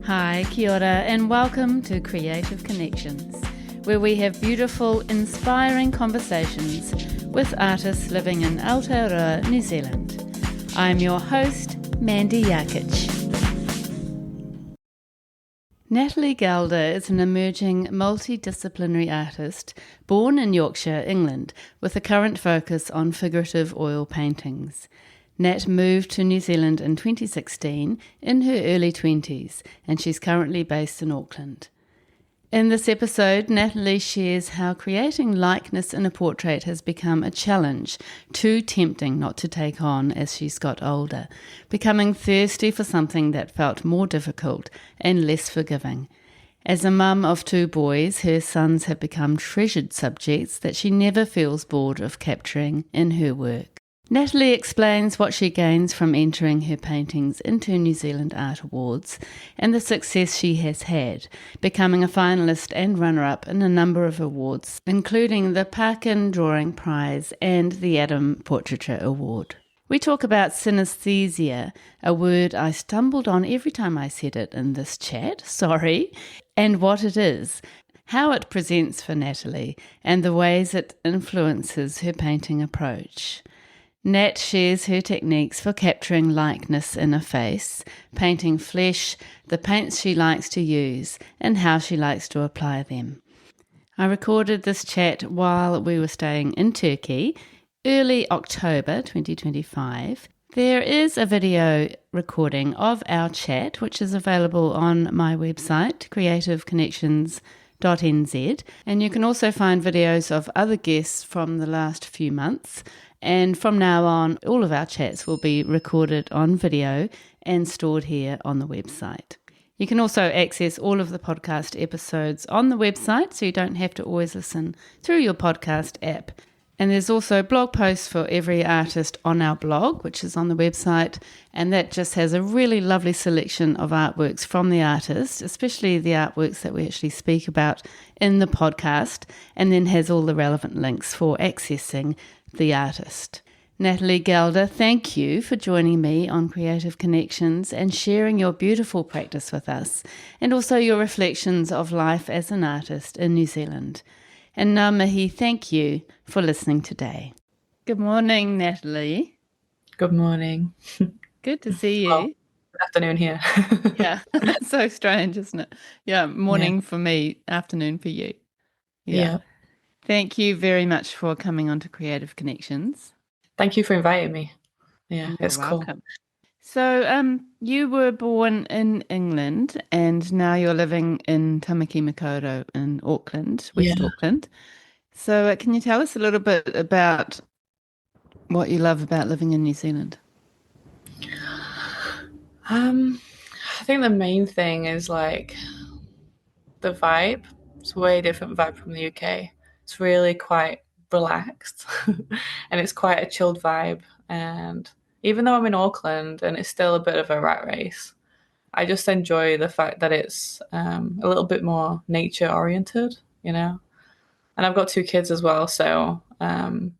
Hi, kia ora, and welcome to Creative Connections, where we have beautiful, inspiring conversations with artists living in Aotearoa, New Zealand. I'm your host, Mandy Jarkic. Natalie Gelder is an emerging multi-disciplinary artist born in Yorkshire, England, with a current focus on figurative oil paintings. Nat moved to New Zealand in 2016 in her early 20s, and she's currently based in Auckland. In this episode, Natalie shares how creating likeness in a portrait has become a challenge, too tempting not to take on as she's got older, becoming thirsty for something that felt more difficult and less forgiving. As a mum of two boys, her sons have become treasured subjects that she never feels bored of capturing in her work. Natalie explains what she gains from entering her paintings into New Zealand Art Awards and the success she has had, becoming a finalist and runner-up in a number of awards, including the Parkin Drawing Prize and the Adam Portraiture Award. We talk about synesthesia, a word I stumbled on every time I said it in this chat, and what it is, how it presents for Natalie, and the ways it influences her painting approach. Nat shares her techniques for capturing likeness in a face, painting flesh, the paints she likes to use, and how she likes to apply them. I recorded this chat while we were staying in Turkey, early October 2025. There is a video recording of our chat, which is available on my website, creativeconnections.nz, and you can also find videos of other guests from the last few months. And from now on, all of our chats will be recorded on video and stored here on the website. You can also access all of the podcast episodes on the website, so you don't have to always listen through your podcast app. And there's also blog posts for every artist on our blog, which is on the website, and that just has a really lovely selection of artworks from the artist, especially the artworks that we actually speak about in the podcast, and then has all the relevant links for accessing the artist. Natalie Gelder, thank you for joining me on Creative Connections and sharing your beautiful practice with us, and also your reflections of life as an artist in New Zealand. And ngā mihi, thank you for listening today. Good morning, Natalie. Good morning. Good to see you. Well, good afternoon here. Yeah, that's so strange, isn't it? Yeah, morning for me, afternoon for you. Yeah. Thank you very much for coming on to Creative Connections. Thank you for inviting me. Yeah, You're it's welcome. cool. So you were born in England and now you're living in Tamaki Makaurau in Auckland, West Auckland. So can you tell us a little bit about what you love about living in New Zealand? I think the main thing is like the vibe. It's a way different vibe from the UK. It's really quite relaxed and it's quite a chilled vibe. And even though I'm in Auckland and it's still a bit of a rat race, I just enjoy the fact that it's a little bit more nature oriented, And I've got two kids as well, so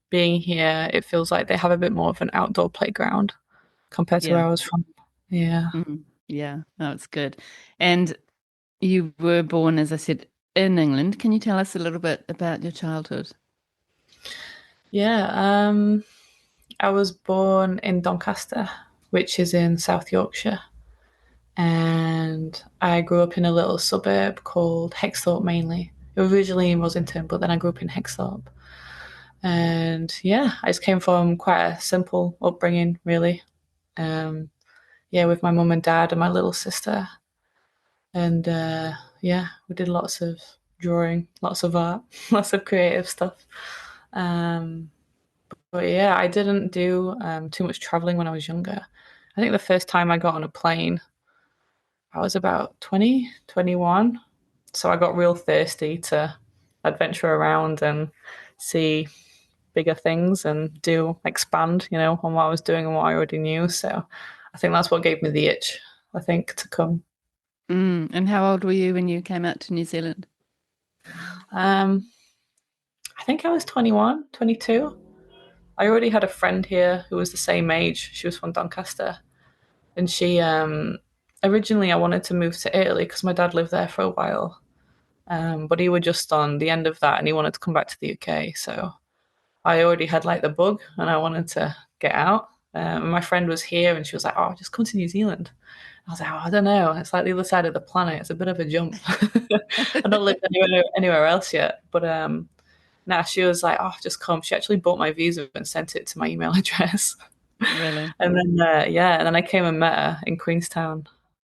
being here, it feels like they have a bit more of an outdoor playground compared to where I was from. Yeah. Yeah, it's good. And you were born, as I said, in England. Can you tell us a little bit about your childhood? Yeah, I was born in Doncaster, which is in South Yorkshire. And I grew up in a little suburb called Hexthorpe mainly. It was originally in Rossington, but then I grew up in Hexthorpe. And yeah, I just came from quite a simple upbringing, really. With my mum and dad and my little sister. And we did lots of drawing, lots of art, lots of creative stuff. But yeah, I didn't do too much traveling when I was younger. I think the first time I got on a plane, I was about 20, 21. So I got real thirsty to adventure around and see bigger things and expand, on what I was doing and what I already knew. So I think that's what gave me the itch, to come. And how old were you when you came out to New Zealand? I think I was 21, 22. I already had a friend here who was the same age. She was from Doncaster. And she originally I wanted to move to Italy because my dad lived there for a while. But he was just on the end of that and he wanted to come back to the UK. So I already had like the bug and I wanted to get out. And my friend was here and she was like, "Oh, just come to New Zealand." I was like, "Oh, I don't know. It's like the other side of the planet. It's a bit of a jump." I've not lived anywhere else yet. But nah, she was like, "Oh, just come." She actually bought my visa and sent it to my email address. Really? And then and then I came and met her in Queenstown.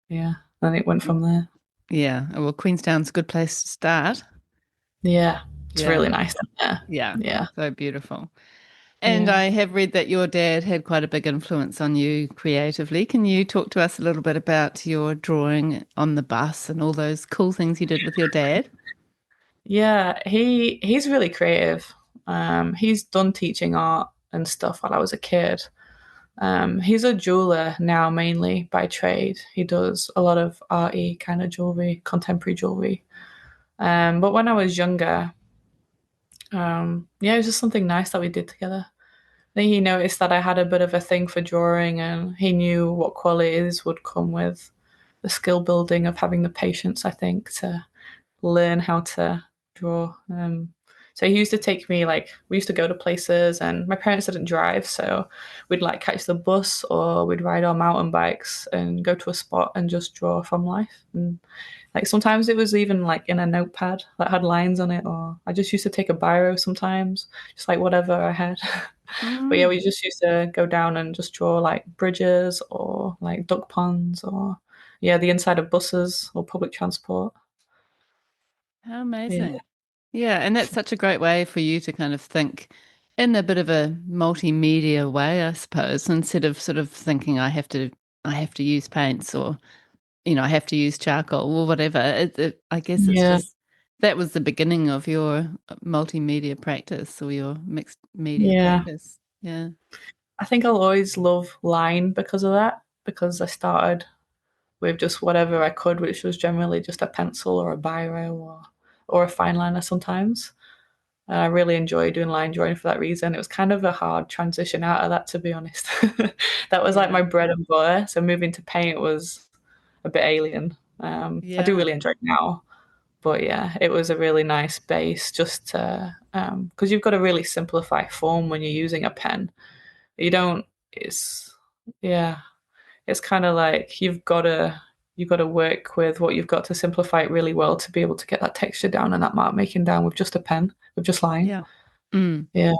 Yeah, and it went from there. Yeah. Well, Queenstown's a good place to start. Yeah, it's Yeah. really nice down there. Yeah. Yeah, So beautiful. And yeah. I have read that your dad had quite a big influence on you creatively. Can you talk to us a little bit about your drawing on the bus and all those cool things you did with your dad? Yeah, he's really creative. He's done teaching art and stuff while I was a kid. He's a jeweler now, mainly by trade. He does a lot of arty kind of jewelry, contemporary jewelry. But when I was younger, yeah, it was just something nice that we did together. I think he noticed that I had a bit of a thing for drawing, and he knew what qualities would come with the skill building of having the patience, I think, to learn how to draw. So he used to take me, like, we used to go to places, and my parents didn't drive, so we'd like catch the bus or we'd ride our mountain bikes and go to a spot and just draw from life. And like sometimes it was even like in a notepad that had lines on it, or I just used to take a biro sometimes, just like whatever I had. But yeah, Mm, we just used to go down and just draw like bridges or like duck ponds or yeah, the inside of buses or public transport. how Yeah. amazing. Yeah, and that's such a great way for you to kind of think in a bit of a multimedia way, I suppose, instead of sort of thinking I have to use paints or I have to use charcoal or whatever. I guess it's Yeah. just that was the beginning of your multimedia practice or your mixed media Yeah. practice. Yeah. I think I'll always love line because of that, because I started with just whatever I could, which was generally just a pencil or a biro or a fine liner sometimes. And I really enjoy doing line drawing for that reason. It was kind of a hard transition out of that, to be honest. That was like Yeah. my bread and butter. So moving to paint was a bit alien. I do Yeah. really enjoy it now, but yeah, it was a really nice base just to because you've got to really simplify form when you're using a pen. You don't. It's yeah. It's kind of like you've got to work with what you've got to simplify it really well to be able to get that texture down and that mark making down with just a pen, with just line. Yeah. Mm. Yeah,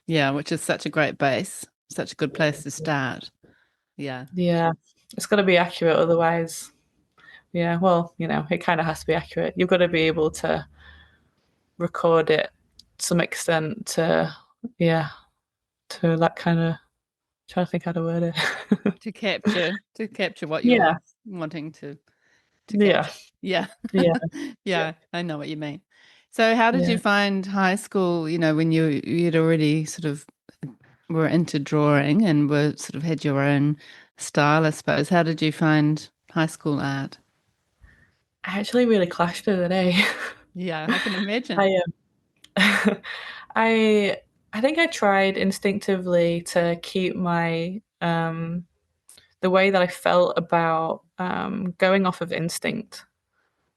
Yeah, which is such a great base, such a good place to start. Yeah. yeah. It's got to be accurate, otherwise, yeah. Well, it kind of has to be accurate. You've got to be able to record it to some extent yeah, to that kind of. Trying to think how to word it. To capture what you're Yeah, wanting to yeah, capture. Yeah. yeah, yeah. Yeah, I know what you mean. So how did you Yeah. find high school, when you'd already sort of were into drawing and were sort of had your own style, I suppose. How did you find high school art? I actually really clashed with it, eh? Yeah, I can imagine. I I I think I tried instinctively to keep my the way that I felt about going off of instinct.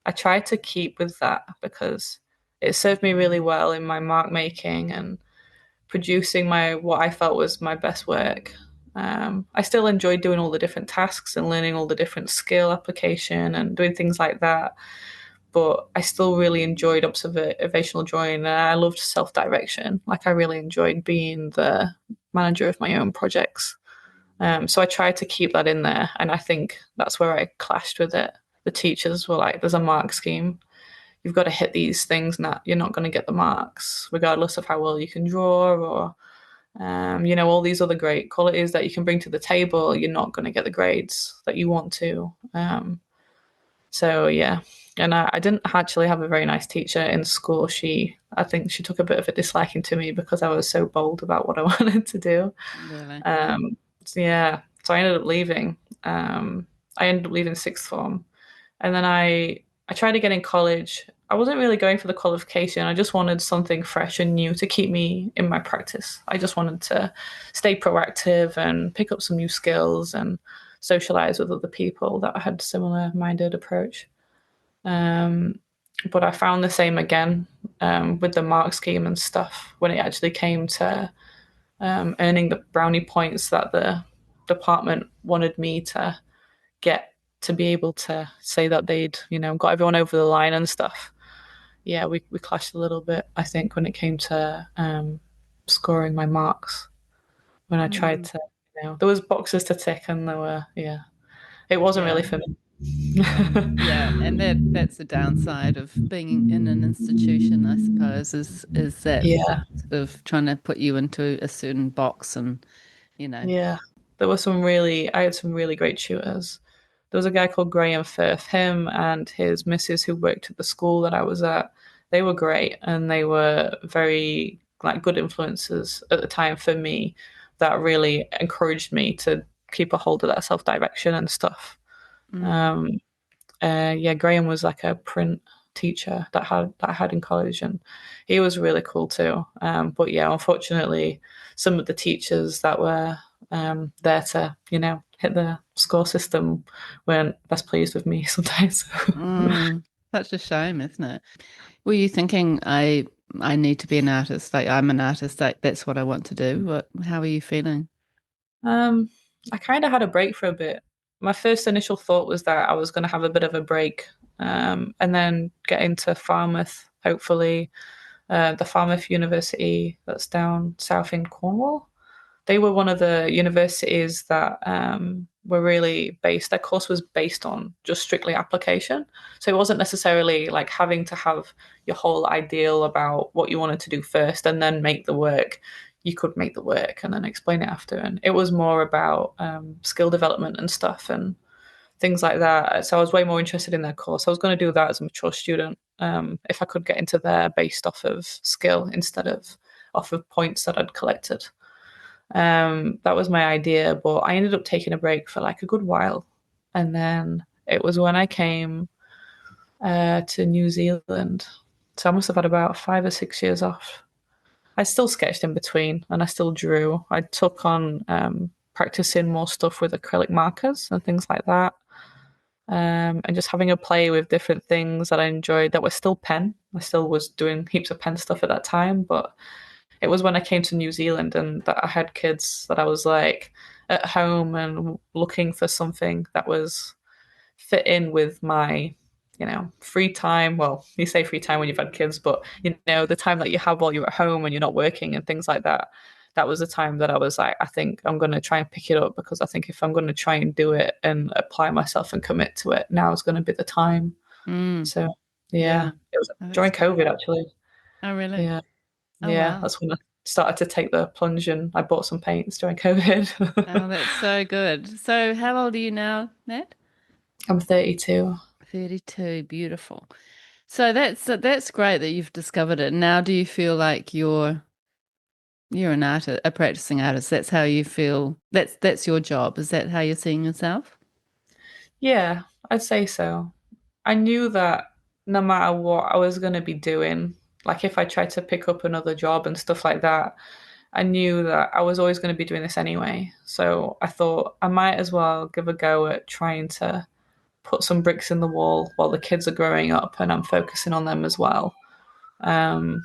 I tried to keep with that because it served me really well in my mark making and producing my what I felt was my best work. I still enjoyed doing all the different tasks and learning all the different skill application and doing things like that. But I still really enjoyed observational drawing and I loved self direction. Like, I really enjoyed being the manager of my own projects. So I tried to keep that in there. And I think that's where I clashed with it. The teachers were like, there's a mark scheme. You've got to hit these things, and that you're not going to get the marks, regardless of how well you can draw or all these other great qualities that you can bring to the table. You're not going to get the grades that you want to. So yeah, and I didn't actually have a very nice teacher in school. I think she took a bit of a disliking to me because I was so bold about what I wanted to do. Really? So yeah, so I ended up leaving. I ended up leaving sixth form, and then I tried again in college. I wasn't really going for the qualification. I just wanted something fresh and new to keep me in my practice. I just wanted to stay proactive and pick up some new skills and socialize with other people that had similar minded approach. But I found the same again with the mark scheme and stuff when it actually came to earning the brownie points that the department wanted me to get to be able to say that they'd, got everyone over the line and stuff. Yeah, we clashed a little bit, I think, when it came to scoring my marks. When I tried Mm. to, there was boxes to tick and there were, yeah, it wasn't really Yeah. for me. Yeah, and that's the downside of being in an institution, I suppose, is that Yeah, sort of trying to put you into a certain box and, you know. yeah. I had some really great tutors. There was a guy called Graham Firth. Him and his missus who worked at the school that I was at, they were great and they were very like good influences at the time for me that really encouraged me to keep a hold of that self-direction and stuff. Mm. Um, yeah, Graham was like a print teacher that I had in college, and he was really cool too. But yeah, unfortunately, some of the teachers that were there to hit the score system weren't best pleased with me sometimes. Mm. Such a shame, isn't it? Were you thinking I need to be an artist, like I'm an artist, like that's what I want to do? How are you feeling? um, I kind of had a break for a bit. My first initial thought was that I was going to have a bit of a break, and then get into Falmouth, hopefully, the Falmouth University that's down south in Cornwall. They were one of the universities that were really based, their course was based on just strictly application. So it wasn't necessarily like having to have your whole ideal about what you wanted to do first and then make the work. You could make the work and then explain it after. And it was more about skill development and stuff and things like that. So I was way more interested in their course. I was going to do that as a mature student if I could get into there based off of skill instead of off of points that I'd collected. That was my idea, but I ended up taking a break for like a good while. And then it was when I came to New Zealand. So I must have had about 5 or 6 years off. I still sketched in between and I still drew. I took on practicing more stuff with acrylic markers and things like that. And just having a play with different things that I enjoyed that were still pen. I still was doing heaps of pen stuff at that time, but it was when I came to New Zealand and that I had kids that I was like at home and looking for something that was fit in with my, free time. Well, you say free time when you've had kids, but the time that you have while you're at home and you're not working and things like that. That was the time that I was like, I think I'm going to try and pick it up because I think if I'm going to try and do it and apply myself and commit to it, now is going to be the time. Mm. So, yeah, Yeah. it was Oh, that's during great. COVID actually. Oh, really? Yeah. Oh, Yeah, wow. that's when I started to take the plunge and I bought some paints during COVID. Oh, that's so good. So, how old are you now, Nat? I'm 32. 32. Beautiful. So that's great that you've discovered it. Now, do you feel like you're an artist, a practicing artist? That's how you feel. That's your job. Is that how you're seeing yourself? Yeah, I'd say so. I knew that no matter what I was going to be doing, like if I tried to pick up another job and stuff like that, I knew that I was always going to be doing this anyway. So I thought I might as well give a go at trying to put some bricks in the wall while the kids are growing up and I'm focusing on them as well. Um,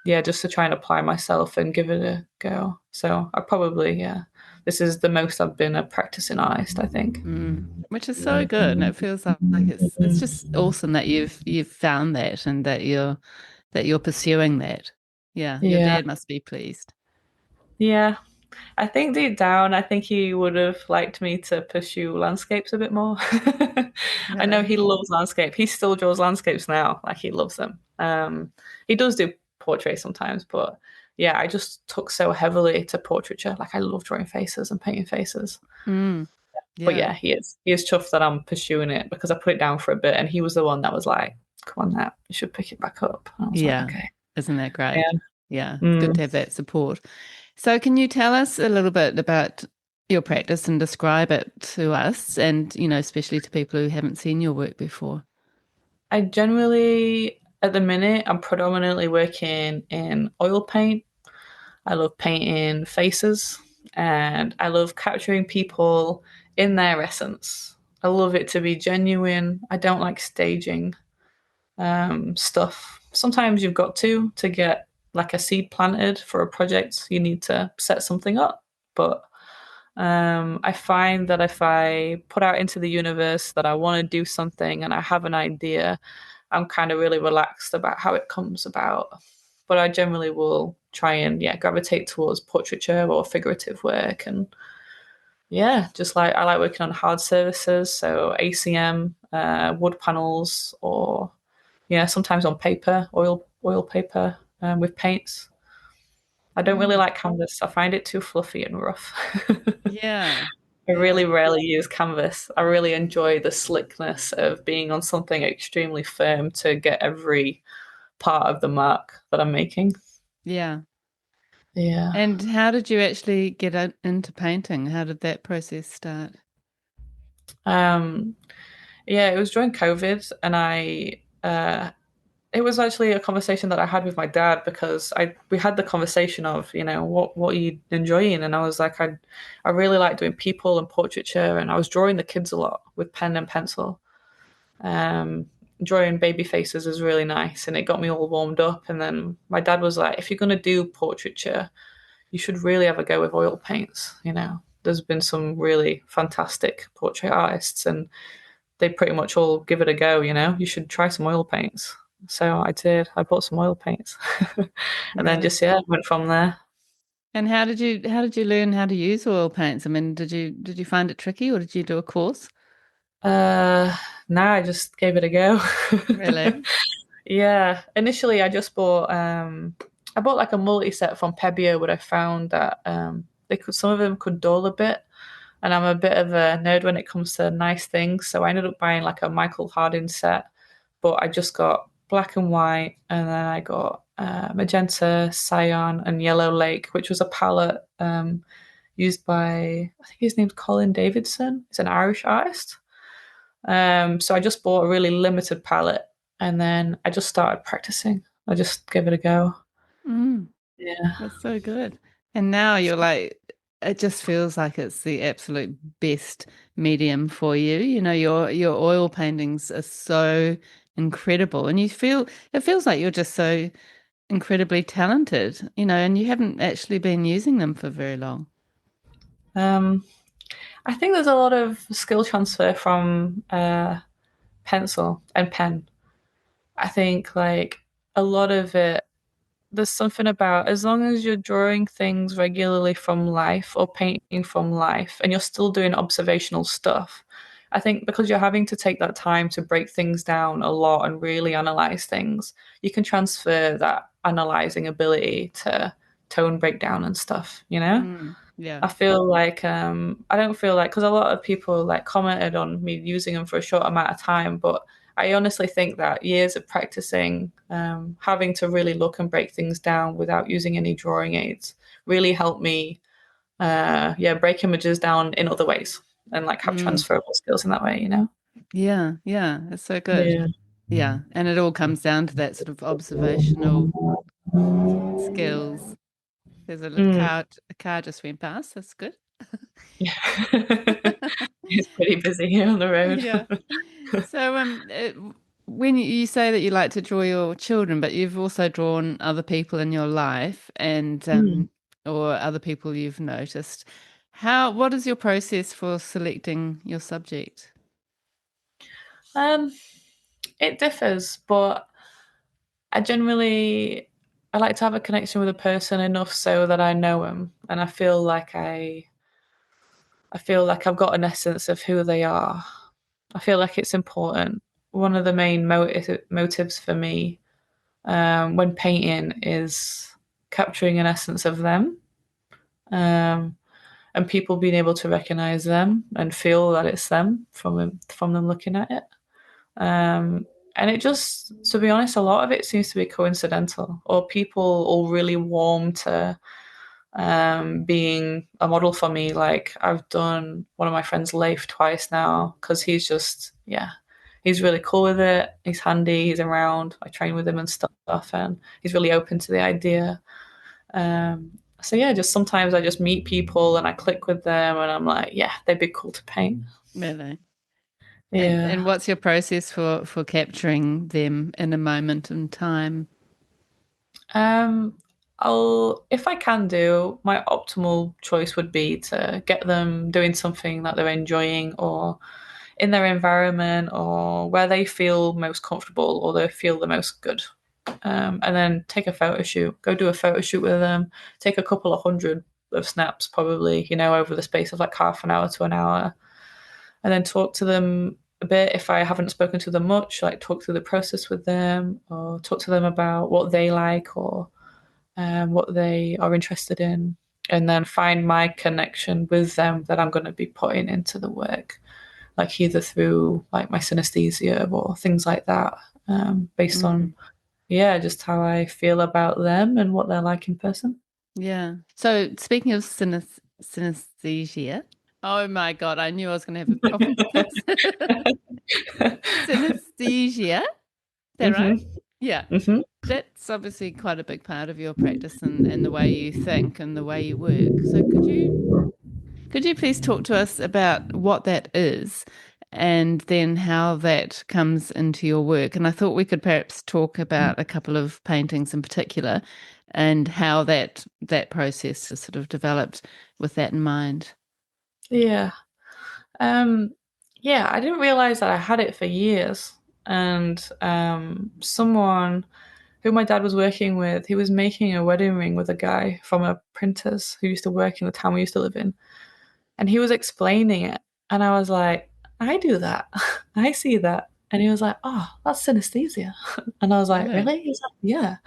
yeah, just to try and apply myself and give it a go. So I probably, yeah, this is the most I've been a practicing artist, I think. Mm. Which is so good, and it feels like it's just awesome that you've found that and that you're pursuing that. Yeah, your Yeah, dad must be pleased. yeah. I think deep down, I think he would have liked me to pursue landscapes a bit more. I know Really? he loves landscape. He still draws landscapes now, like he loves them. He does do portraits sometimes, but yeah, I just took so heavily to portraiture. Like I love drawing faces and painting faces. Mm. But Yeah. yeah, he is chuffed that I'm pursuing it because I put it down for a bit, and he was the one that was like, "Come on, Nat, you should pick it back up." And I was like, Yeah. "Okay, Isn't that yeah." great? Yeah, it's good Mm. to have that support. So, can you tell us a little bit about your practice and describe it to us and, especially to people who haven't seen your work before? I generally, at the minute, I'm predominantly working in oil paint. I love painting faces and I love capturing people in their essence. I love it to be genuine. I don't like staging stuff. Sometimes you've got to get like a seed planted for a project. You need to set something up, but I find that if I put out into the universe that I want to do something and I have an idea, I'm kind of really relaxed about how it comes about. But I generally will try and gravitate towards portraiture or figurative work, and just like I like working on hard surfaces, so ACM, wood panels, or sometimes on paper, oil paper, with paints. I don't really Mm. like canvas. I find it too fluffy and rough. Yeah. I Yeah. really rarely use canvas. I really enjoy the slickness of being on something extremely firm to get every part of the mark that I'm making. Yeah. Yeah. And how did you actually get into painting? How did that process start? Um, yeah, it was during COVID, and it was actually a conversation that I had with my dad because we had the conversation of, what are you enjoying? And I was like, I really like doing people and portraiture, and I was drawing the kids a lot with pen and pencil. Um, Drawing baby faces is really nice, and it got me all warmed up. And then my dad was like, if you're gonna do portraiture, you should really have a go with oil paints. There's been some really fantastic portrait artists, and they pretty much all give it a go. You should try some oil paints. So I did. I bought some oil paints, and then Yeah. just went from there. And how did you learn how to use oil paints? I mean, did you find it tricky or did you do a course? Uh, now I just gave it a go. Really? Yeah, initially I bought like a multi set from Pebio, but I found that some of them could dull a bit, and I'm a bit of a nerd when it comes to nice things, so I ended up buying like a Michael Harding set, but I just got black and white, and then I got magenta, cyan, and yellow lake, which was a palette used by, I think his name's Colin Davidson. He's an Irish artist. So I just bought a really limited palette, and then I just started practicing. I just gave it a go. Mm, Yeah. that's so good. And now you're like, it just feels like it's the absolute best medium for you. Your oil paintings are so incredible, and it feels like you're just so incredibly talented, and you haven't actually been using them for very long. Um, I think there's a lot of skill transfer from pencil and pen. I think like a lot of it, there's something about as long as you're drawing things regularly from life or painting from life and you're still doing observational stuff. I think because you're having to take that time to break things down a lot and really analyze things, you can transfer that analyzing ability to tone breakdown and stuff. Mm, yeah. I feel like I don't feel like because a lot of people like commented on me using them for a short amount of time, but I honestly think that years of practicing, having to really look and break things down without using any drawing aids, really helped me, break images down in other ways and like have Mm, transferable skills in that way. yeah, yeah, it's so good. Yeah. Yeah, and it all comes down to that sort of observational skills. There's Mm, a car just went past. That's good. yeah. It's pretty busy here on the road. Yeah. So, when you say that you like to draw your children, but you've also drawn other people in your life and Mm. or other people you've noticed, what is your process for selecting your subject? Um, it differs, but I generally I like to have a connection with a person enough so that I know them, and I feel like I've got an essence of who they are. I feel like it's important. One of the main motives for me when painting is capturing an essence of them, um, and people being able to recognize them and feel that it's them from them looking at it. Um, and it just, to be honest, a lot of it seems to be coincidental, or people all really warm to being a model for me. Like I've done one of my friends' Leif twice now because he's just, he's really cool with it. He's handy, he's around. I train with him and stuff, and he's really open to the idea. Um, So yeah, just sometimes I just meet people and I click with them and I'm like, yeah, they'd be cool to paint. Really. And Yeah. what's your process for capturing them in a moment in time? Um, I'll, if I can do, my optimal choice would be to get them doing something that they're enjoying or in their environment or where they feel most comfortable or they feel the most good. And then take a photo shoot, go do a photo shoot with them, take a couple of hundred of snaps probably, over the space of like half an hour to an hour, and then talk to them a bit if I haven't spoken to them much, like talk through the process with them or talk to them about what they like or what they are interested in, and then find my connection with them that I'm going to be putting into the work, like either through like my synesthesia or things like that, based on Mm, yeah, just how I feel about them and what they're like in person. yeah. So speaking of synesthesia, oh my God, I knew I was going to have a problem with this. Synesthesia, is that right? Mhm. Yeah. Mhm. That's obviously quite a big part of your practice and the way you think and the way you work. So could you please talk to us about what that is and then how that comes into your work? And I thought we could perhaps talk about a couple of paintings in particular and how that process has sort of developed with that in mind. Yeah. Um, yeah, I didn't realize that I had it for years. And someone who my dad was working with, he was making a wedding ring with a guy from a printers who used to work in the town we used to live in. And he was explaining it. And I was like, I do that. I see that. And he was like, oh, that's synesthesia. And I was like, Really? really? He's like, yeah.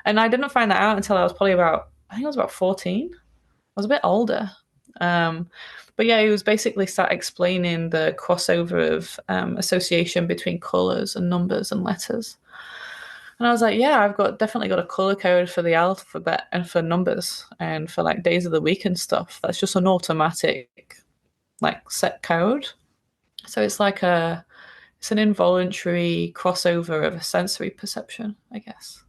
And I didn't find that out until I was probably about, I think I was about 14. I was a bit older. Um, but yeah, he was basically sat explaining the crossover of association between colors and numbers and letters. And I was like, yeah, I've got definitely got a color code for the alphabet and for numbers and for like days of the week and stuff. That's just an automatic like set code. So it's an involuntary crossover of a sensory perception, I guess.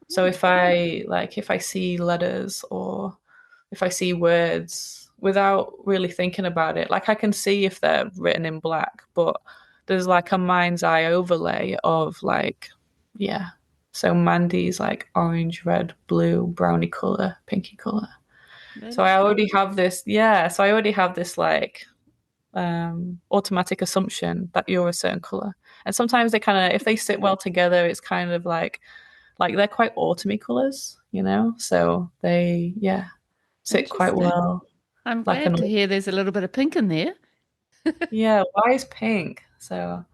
So if I see letters or if I see words without really thinking about it, like I can see if they're written in black, but there's like a mind's eye overlay of like, yeah. So Mandy's like orange, red, blue, brownie color, pinky color. So Really? I already have this, yeah. So I already have this like automatic assumption that you're a certain color. And sometimes they kind of, if they sit well together, it's kind of like they're quite autumny colors, So they, yeah, sit quite Interesting. well. I'm Like an glad to hear there's a little bit of pink in there. yeah, why is pink? So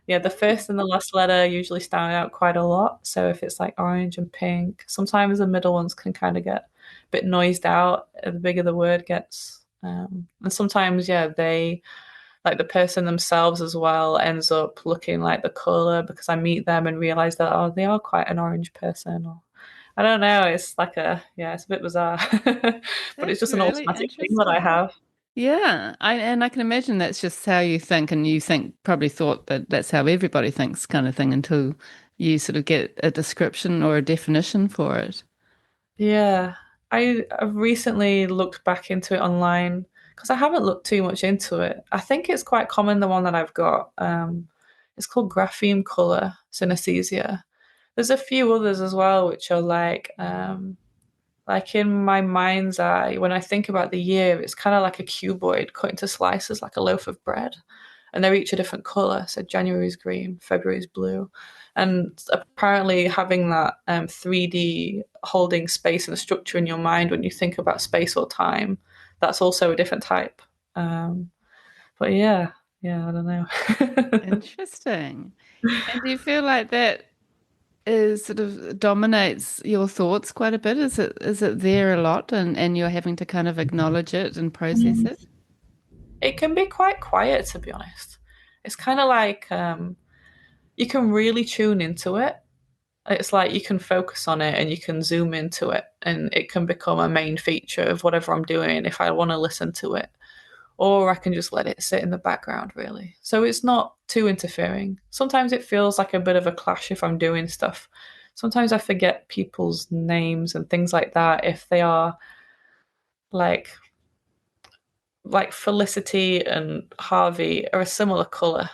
yeah, the first and the last letter usually stand out quite a lot. So if it's like orange and pink, sometimes the middle ones can kind of get a bit noised out the bigger the word gets. And sometimes, yeah, they like the person themselves as well ends up looking like the color because I meet them and realize that they are quite an orange person. Or I don't know. It's like it's a bit bizarre, but it's That's just an really automatic thing that I interesting. have. Yeah, I can imagine that's just how you think, and you think probably thought that that's how everybody thinks, kind of thing, until you sort of get a description or a definition for it. Yeah, I've recently looked back into it online because I haven't looked too much into it. I think it's quite common, the one that I've got. It's called grapheme color synesthesia. There's a few others as well, which are like in my mind's eye, when I think about the year, it's kind of like a cuboid cut into slices, like a loaf of bread. And they're each a different color. So January's green, February's blue. And apparently, having that 3D holding space and structure in your mind when you think about space or time, that's also a different type. Um, but yeah, I don't know. Interesting. And do you feel like that is sort of dominates your thoughts quite a bit? Is it there a lot and you're having to kind of acknowledge it and process it? It can be quite quiet, to be honest. It's kind of like you can really tune into it. It's like you can focus on it and you can zoom into it, and it can become a main feature of whatever I'm doing if I want to listen to it. Or I can just let it sit in the background, really. So it's not too interfering. Sometimes it feels like a bit of a clash if I'm doing stuff. Sometimes I forget people's names and things like that if they are like Felicity and Harvey are a similar color.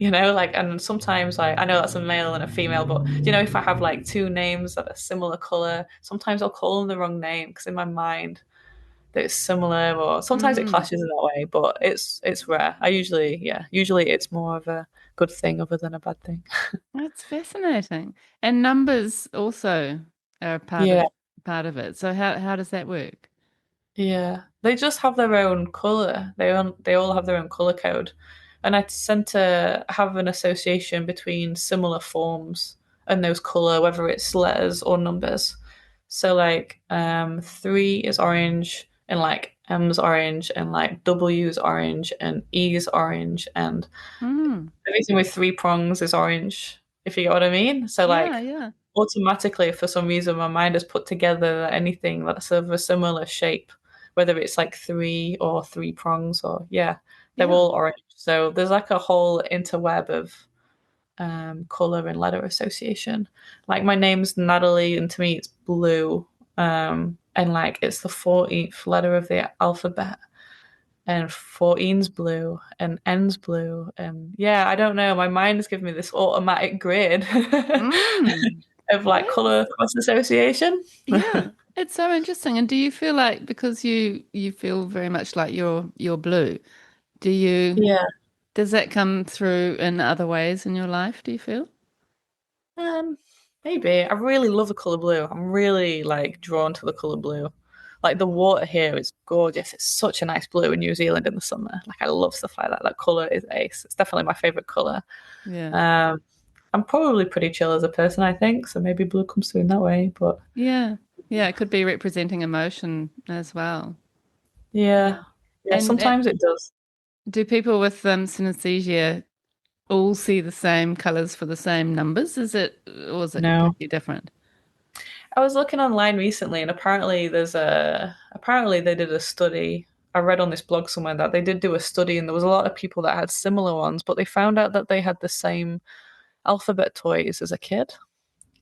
And sometimes like I know that's a male and a female, but if I have like two names that are similar color, sometimes I'll call them the wrong name because in my mind that it's similar, or sometimes it Mm, clashes in that way, but it's rare. Usually it's more of a good thing other than a bad thing. that's fascinating. And numbers also are a Yeah, part of it. So how does that work? yeah. They just have their own color. They all have their own color code, and I tend to have an association between similar forms and those color, whether it's letters or numbers. So like three is orange, and like M's orange, and like W's orange, and E's orange, and Mm, everything with three prongs is orange, if you get what I mean. So yeah, like yeah, automatically, for some reason, my mind has put together anything that's of a similar shape, whether it's like three or three prongs, or yeah, they're yeah. all orange. So there's like a whole interweb of color and letter association. Like my name's Natalie, and to me it's blue. And like it's the 14th letter of the alphabet, and 14's blue, and N's blue. And yeah, I don't know. My mind has given me this automatic grid Mm, of like that's, color cross association. yeah. It's so interesting. And do you feel like because you feel very much like you're blue, do you Yeah. does that come through in other ways in your life, do you feel? Um, Maybe. I really love the color blue. I'm really like drawn to the color blue. Like the water here is gorgeous. It's such a nice blue in New Zealand in the summer. Like I love stuff like that. That color is ace. It's definitely my favorite color. Yeah. Um, I'm probably pretty chill as a person, I think. So maybe blue comes through in that way. But Yeah. Yeah, it could be representing emotion as well. Yeah. yeah, yeah. And Sometimes it does. do people with synesthesia all see the same colors for the same numbers? Or is it No. completely different? I was looking online recently, and apparently they did a study. I read on this blog somewhere that they did do a study, and there was a lot of people that had similar ones, but they found out that they had the same alphabet toys as a kid.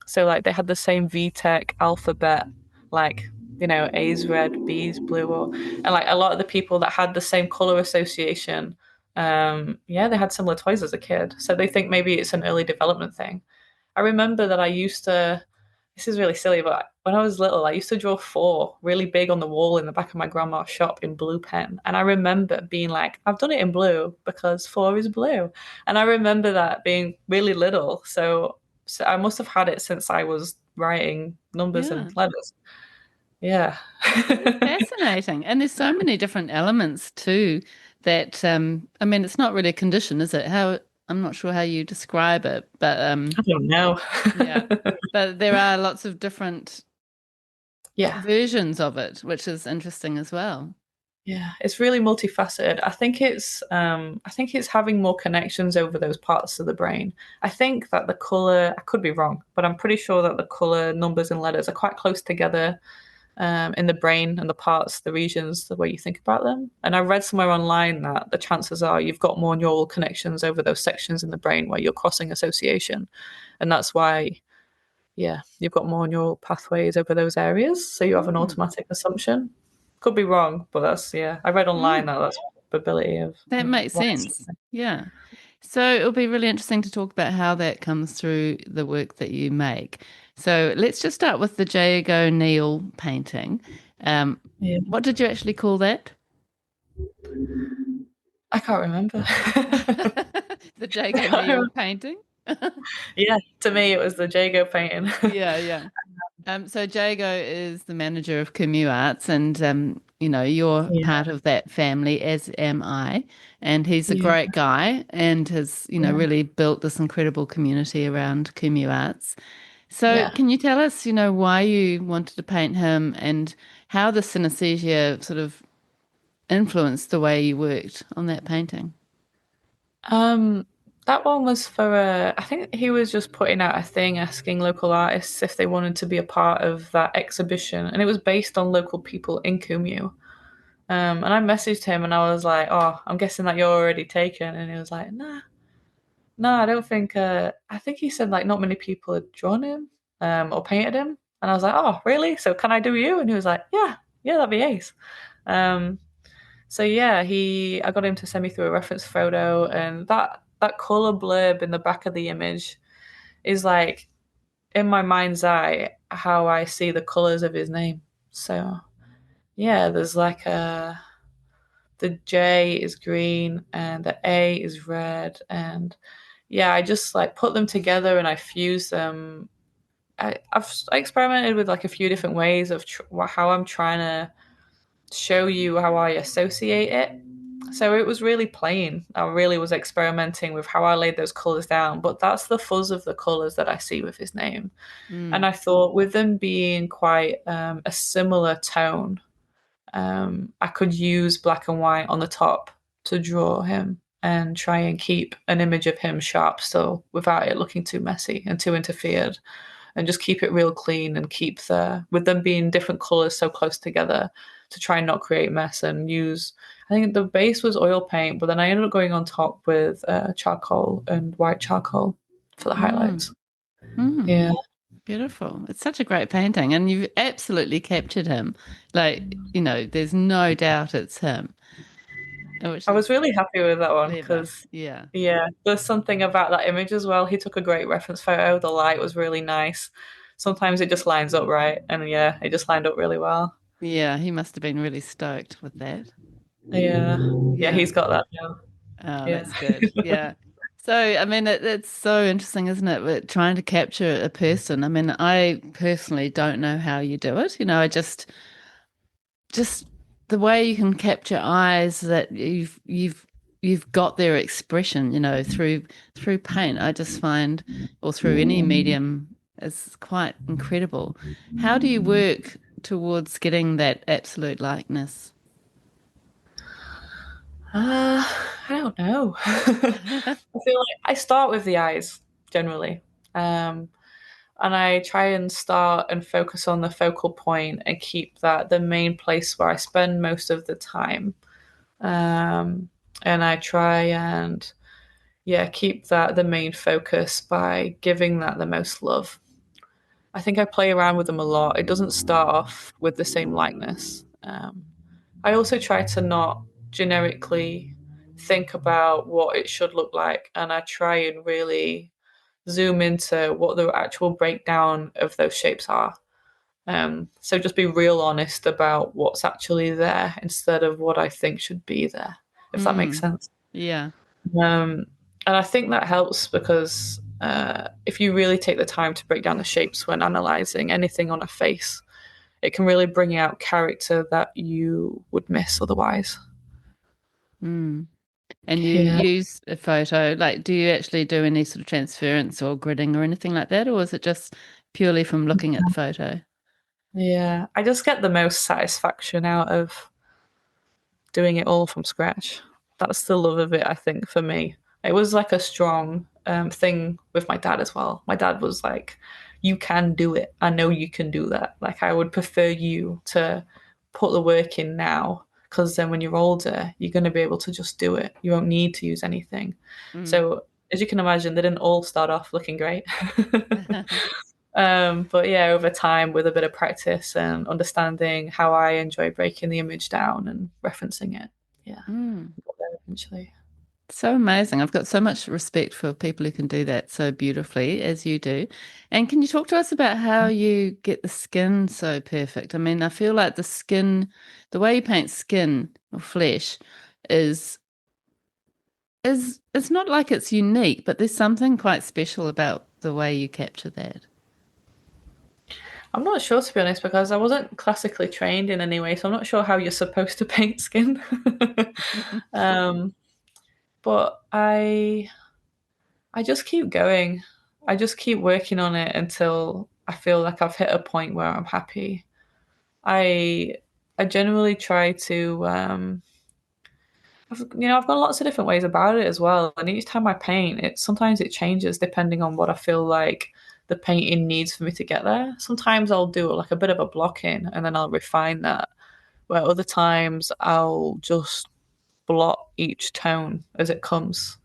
So like they had the same VTech alphabet, like A's red, B's blue, and like a lot of the people that had the same color association, yeah, they had similar toys as a kid. So they think maybe it's an early development thing. I remember that I used to. This is really silly, but when I was little, I used to draw four really big on the wall in the back of my grandma's shop in blue pen. And I remember being like, I've done it in blue because four is blue. And I remember that being really little. So I must have had it since I was writing numbers and Yeah. letters. Yeah. Fascinating. And there's so many different elements too that I mean it's not really a condition, is it? How I'm not sure how you describe it, but I don't know. yeah. But there are lots of different Yeah. versions of it, which is interesting as well. Yeah, it's really multifaceted. I think it's having more connections over those parts of the brain. I think that the color, I could be wrong, but I'm pretty sure that the color, numbers, and letters are quite close together in the brain and the parts, the regions, the way you think about them. And I read somewhere online that the chances are you've got more neural connections over those sections in the brain where you're crossing association, and that's why, yeah, you've got more neural pathways over those areas. So you have an Mm. automatic assumption. Could be wrong, but that's yeah. I read online Mm. that that's a probability That of makes why sense. Yeah. So it'll be really interesting to talk about how that comes through the work that you make. So let's just start with the Jago Neal painting. Um, yeah. what did you actually call that? I can't remember. The Jago Neal painting? Yeah, to me it was the Jago painting. Yeah, yeah. So Jago is the manager of Kumu Arts, and you're Yeah, part of that family, as am I. And he's a yeah, great guy, and has yeah, really built this incredible community around Kumu Arts. So, yeah. can you tell us, why you wanted to paint him and how the synesthesia sort of influenced the way you worked on that painting? Um, that one was for I think he was just putting out a thing asking local artists if they wanted to be a part of that exhibition, and it was based on local people in Kumu. And I messaged him and I was like, "Oh, I'm guessing that you're already taken." And he was like, "Nah, no, I don't think. I think he said like not many people had drawn him, or painted him." And I was like, "Oh, really? So can I do you?" And he was like, "Yeah." yeah, that'd be ace. Um, so yeah, I got him to send me through a reference photo, and that color blurb in the back of the image is like in my mind's eye how I see the colors of his name. So yeah, there's like the J is green and the A is red, and yeah, I just like put them together and I fuse them. I experimented with like a few different ways of how I'm trying to show you how I associate it. So it was really plain. I really was experimenting with how I laid those colors down, but that's the fuzz of the colors that I see with his name. And Mm. I thought with them being quite a similar tone, I could use black and white on the top to draw him and try and keep an image of him sharp still without it looking too messy and too interfered, and just keep it real clean and keep with them being different colors so close together to try and not create mess and use. I think the base was oil paint, but then I ended up going on top with charcoal and white charcoal for the Mm. highlights. Mm. Yeah. Beautiful. It's such a great painting, and you've absolutely captured him. Like, there's no doubt it's him, which I was is really happy with that one clever. because, Yeah. yeah, there's something about that image as well. He took a great reference photo. The light was really nice. Sometimes it just lines up right. And yeah, it just lined up really well. Yeah, he must have been really stoked with that. Yeah. Yeah, Yeah. he's got that now. Oh, Yeah. that's good. Yeah. So, I mean, it's so interesting, isn't it? With trying to capture a person. I mean, I personally don't know how you do it. I just the way you can capture eyes that you've got their expression, through paint. I just find, or through any medium, is quite incredible. How do you work towards getting that absolute likeness? Uh, I don't know. I feel like I start with the eyes generally. Um, and I try and start and focus on the focal point and keep that the main place where I spend most of the time. And I try and, yeah, keep that the main focus by giving that the most love. I think I play around with them a lot. It doesn't start off with the same likeness. I also try to not generically think about what it should look like, and I try and really zoom into what the actual breakdown of those shapes are. So just be real honest about what's actually there instead of what I think should be there, if that makes Mm, sense. yeah. Um, and I think that helps because if you really take the time to break down the shapes when analyzing anything on a face, it can really bring out character that you would miss otherwise. Mm. And you Yeah. use a photo, like, do you actually do any sort of transference or gridding or anything like that, or is it just purely from looking at the photo? Yeah. I just get the most satisfaction out of doing it all from scratch. That's the love of it, I think, for me. It was like a strong thing with my dad as well. My dad was like, "You can do it. I know you can do that. Like, I would prefer you to put the work in now, because then when you're older, you're going to be able to just do it. You won't need to use anything." Mm. So, as you can imagine, they didn't all start off looking great. But yeah, over time, with a bit of practice and understanding how I enjoy breaking the image down and referencing it, yeah, Mm. got there eventually. So amazing. I've got so much respect for people who can do that so beautifully as you do. And can you talk to us about how you get the skin so perfect? I mean, I feel like the way you paint skin or flesh is it's not like it's unique, but there's something quite special about the way you capture that. I'm not sure, to be honest, because I wasn't classically trained in any way, so I'm not sure how you're supposed to paint skin. um, but I just keep going. I just keep working on it until I feel like I've hit a point where I'm happy. I I generally try to I've got lots of different ways about it as well. And each time I paint, sometimes it changes depending on what I feel like the painting needs for me to get there. Sometimes I'll do like a bit of a block in and then I'll refine that. Where other times I'll just blot each tone as it comes.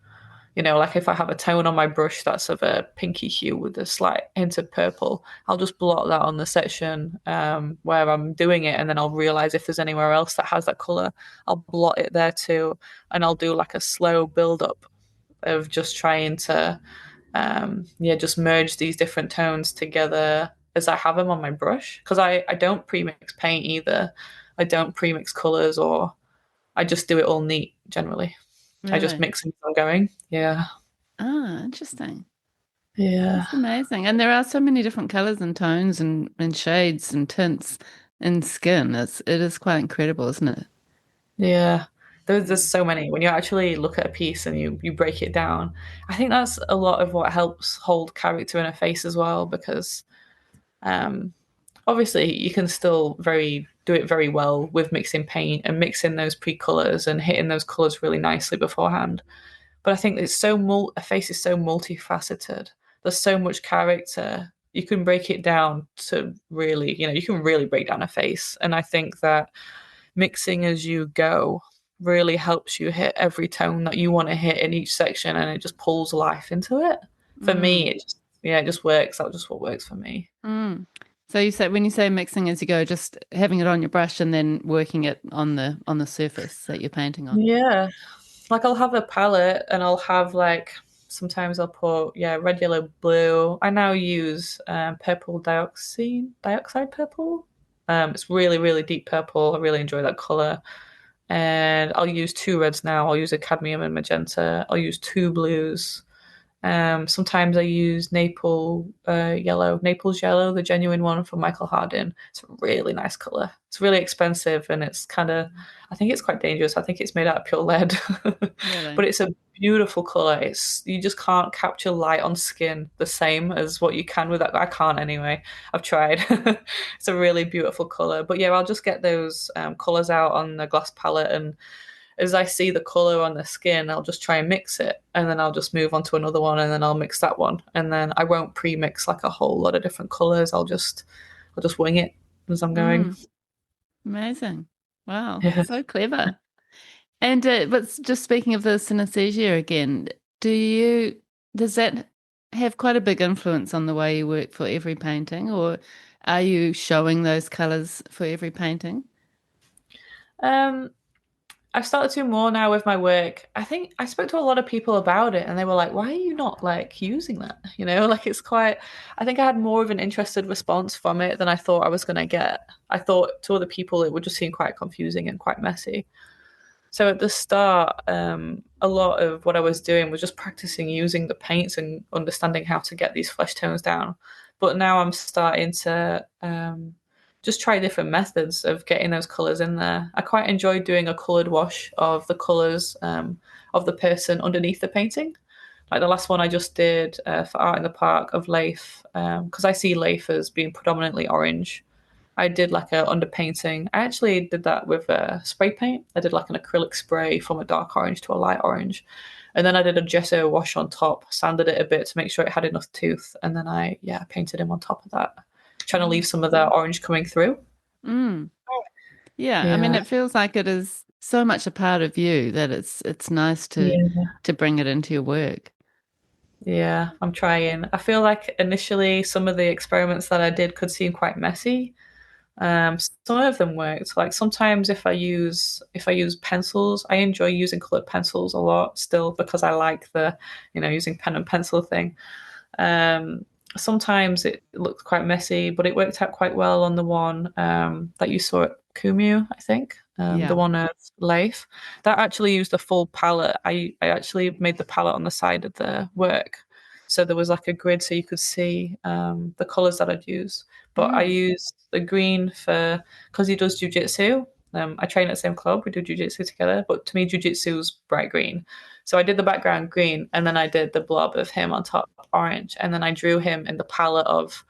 Like if I have a tone on my brush that's of a pinky hue with a slight hint of purple, I'll just blot that on the section where I'm doing it, and then I'll realize if there's anywhere else that has that color, I'll blot it there too, and I'll do like a slow build up of just trying to just merge these different tones together as I have them on my brush. Because I don't pre-mix paint either. I don't pre-mix colors, or I just do it all neat generally. I just Really? mix them as I'm going. Yeah. Ah, interesting. Yeah. That's amazing. And there are so many different colors and tones and shades and tints in skin. It is quite incredible, isn't it? Yeah. There's Mm. so many. When you actually look at a piece and you break it down, I think that's a lot of what helps hold character in a face as well, because um obviously you can still very do it very well with mixing paint and mixing those pre-colors and hitting those colors really nicely beforehand. But I think it's a face is so multifaceted. There's so much character. You can break it down to really, you can really break down a face. And I think that mixing as you go really helps you hit every tone that you want to hit in each section, and it just pulls life into it. For me, Mm. it just works. That's just what works for me. Mm. So you say when you say mixing as you go, just having it on your brush and then working it on the surface that you're painting on. Yeah. Like I'll have a palette and I'll have like sometimes I'll put red, yellow, blue. I now use purple dioxide purple. It's really, really deep purple. I really enjoy that color. And I'll use two reds now. I'll use a cadmium and magenta. I'll use two blues. Sometimes I use Naples yellow, the genuine one from Michael Hardin. It's a really nice color. It's really expensive and it's I think it's quite dangerous. I think it's made out of pure lead, Really? but it's a beautiful color. You just can't capture light on skin the same as what you can with that. I can't anyway. I've tried. It's a really beautiful color. But yeah, I'll just get those colors out on the glass palette, and as I see the color on the skin, I'll just try and mix it, and then I'll just move on to another one, and then I'll mix that one, and then I won't pre-mix like a whole lot of different colors. I'll just wing it as I'm going. Mm. Amazing. Wow. Yeah. So clever. And but just speaking of the synesthesia again, do you does that have quite a big influence on the way you work for every painting, or are you showing those colors for every painting? Um, I've started to more now with my work. I think I spoke to a lot of people about it, and they were like, "Why are you not like using that?" Like it's quite. I think I had more of an interested response from it than I thought I was going to get. I thought to other people it would just seem quite confusing and quite messy. So at the start, a lot of what I was doing was just practicing using the paints and understanding how to get these flesh tones down. But now I'm starting to just try different methods of getting those colors in there. I quite enjoy doing a colored wash of the colors of the person underneath the painting. Like the last one I just did for Art in the Park of Leif, because I see Leif as being predominantly orange. I did like a underpainting. I actually did that with spray paint. I did like an acrylic spray from a dark orange to a light orange. And then I did a gesso wash on top, sanded it a bit to make sure it had enough tooth. And then I painted him on top of that, trying to Mm. leave some of that orange coming through. Mm. Yeah, I mean, Yeah. it feels like it is so much a part of you that it's nice Yeah. to bring it into your work. Yeah, I'm trying. I feel like initially some of the experiments that I did could seem quite messy. Some of them worked. Like sometimes if I use pencils, I enjoy using colored pencils a lot still because I like the, using pen and pencil thing. Um, Sometimes it looked quite messy, but it worked out quite well on the one that you saw at Kumu, I think. The Yeah. one of Leif. That actually used the full palette. I actually made the palette on the side of the work. So there was like a grid so you could see the colors that I'd use. But I Mm. used the green because he does jujitsu. I train at the same club. We do jujitsu together. But to me, jujitsu is bright green. So I did the background green, and then I did the blob of him on top orange, and then I drew him in the palette of.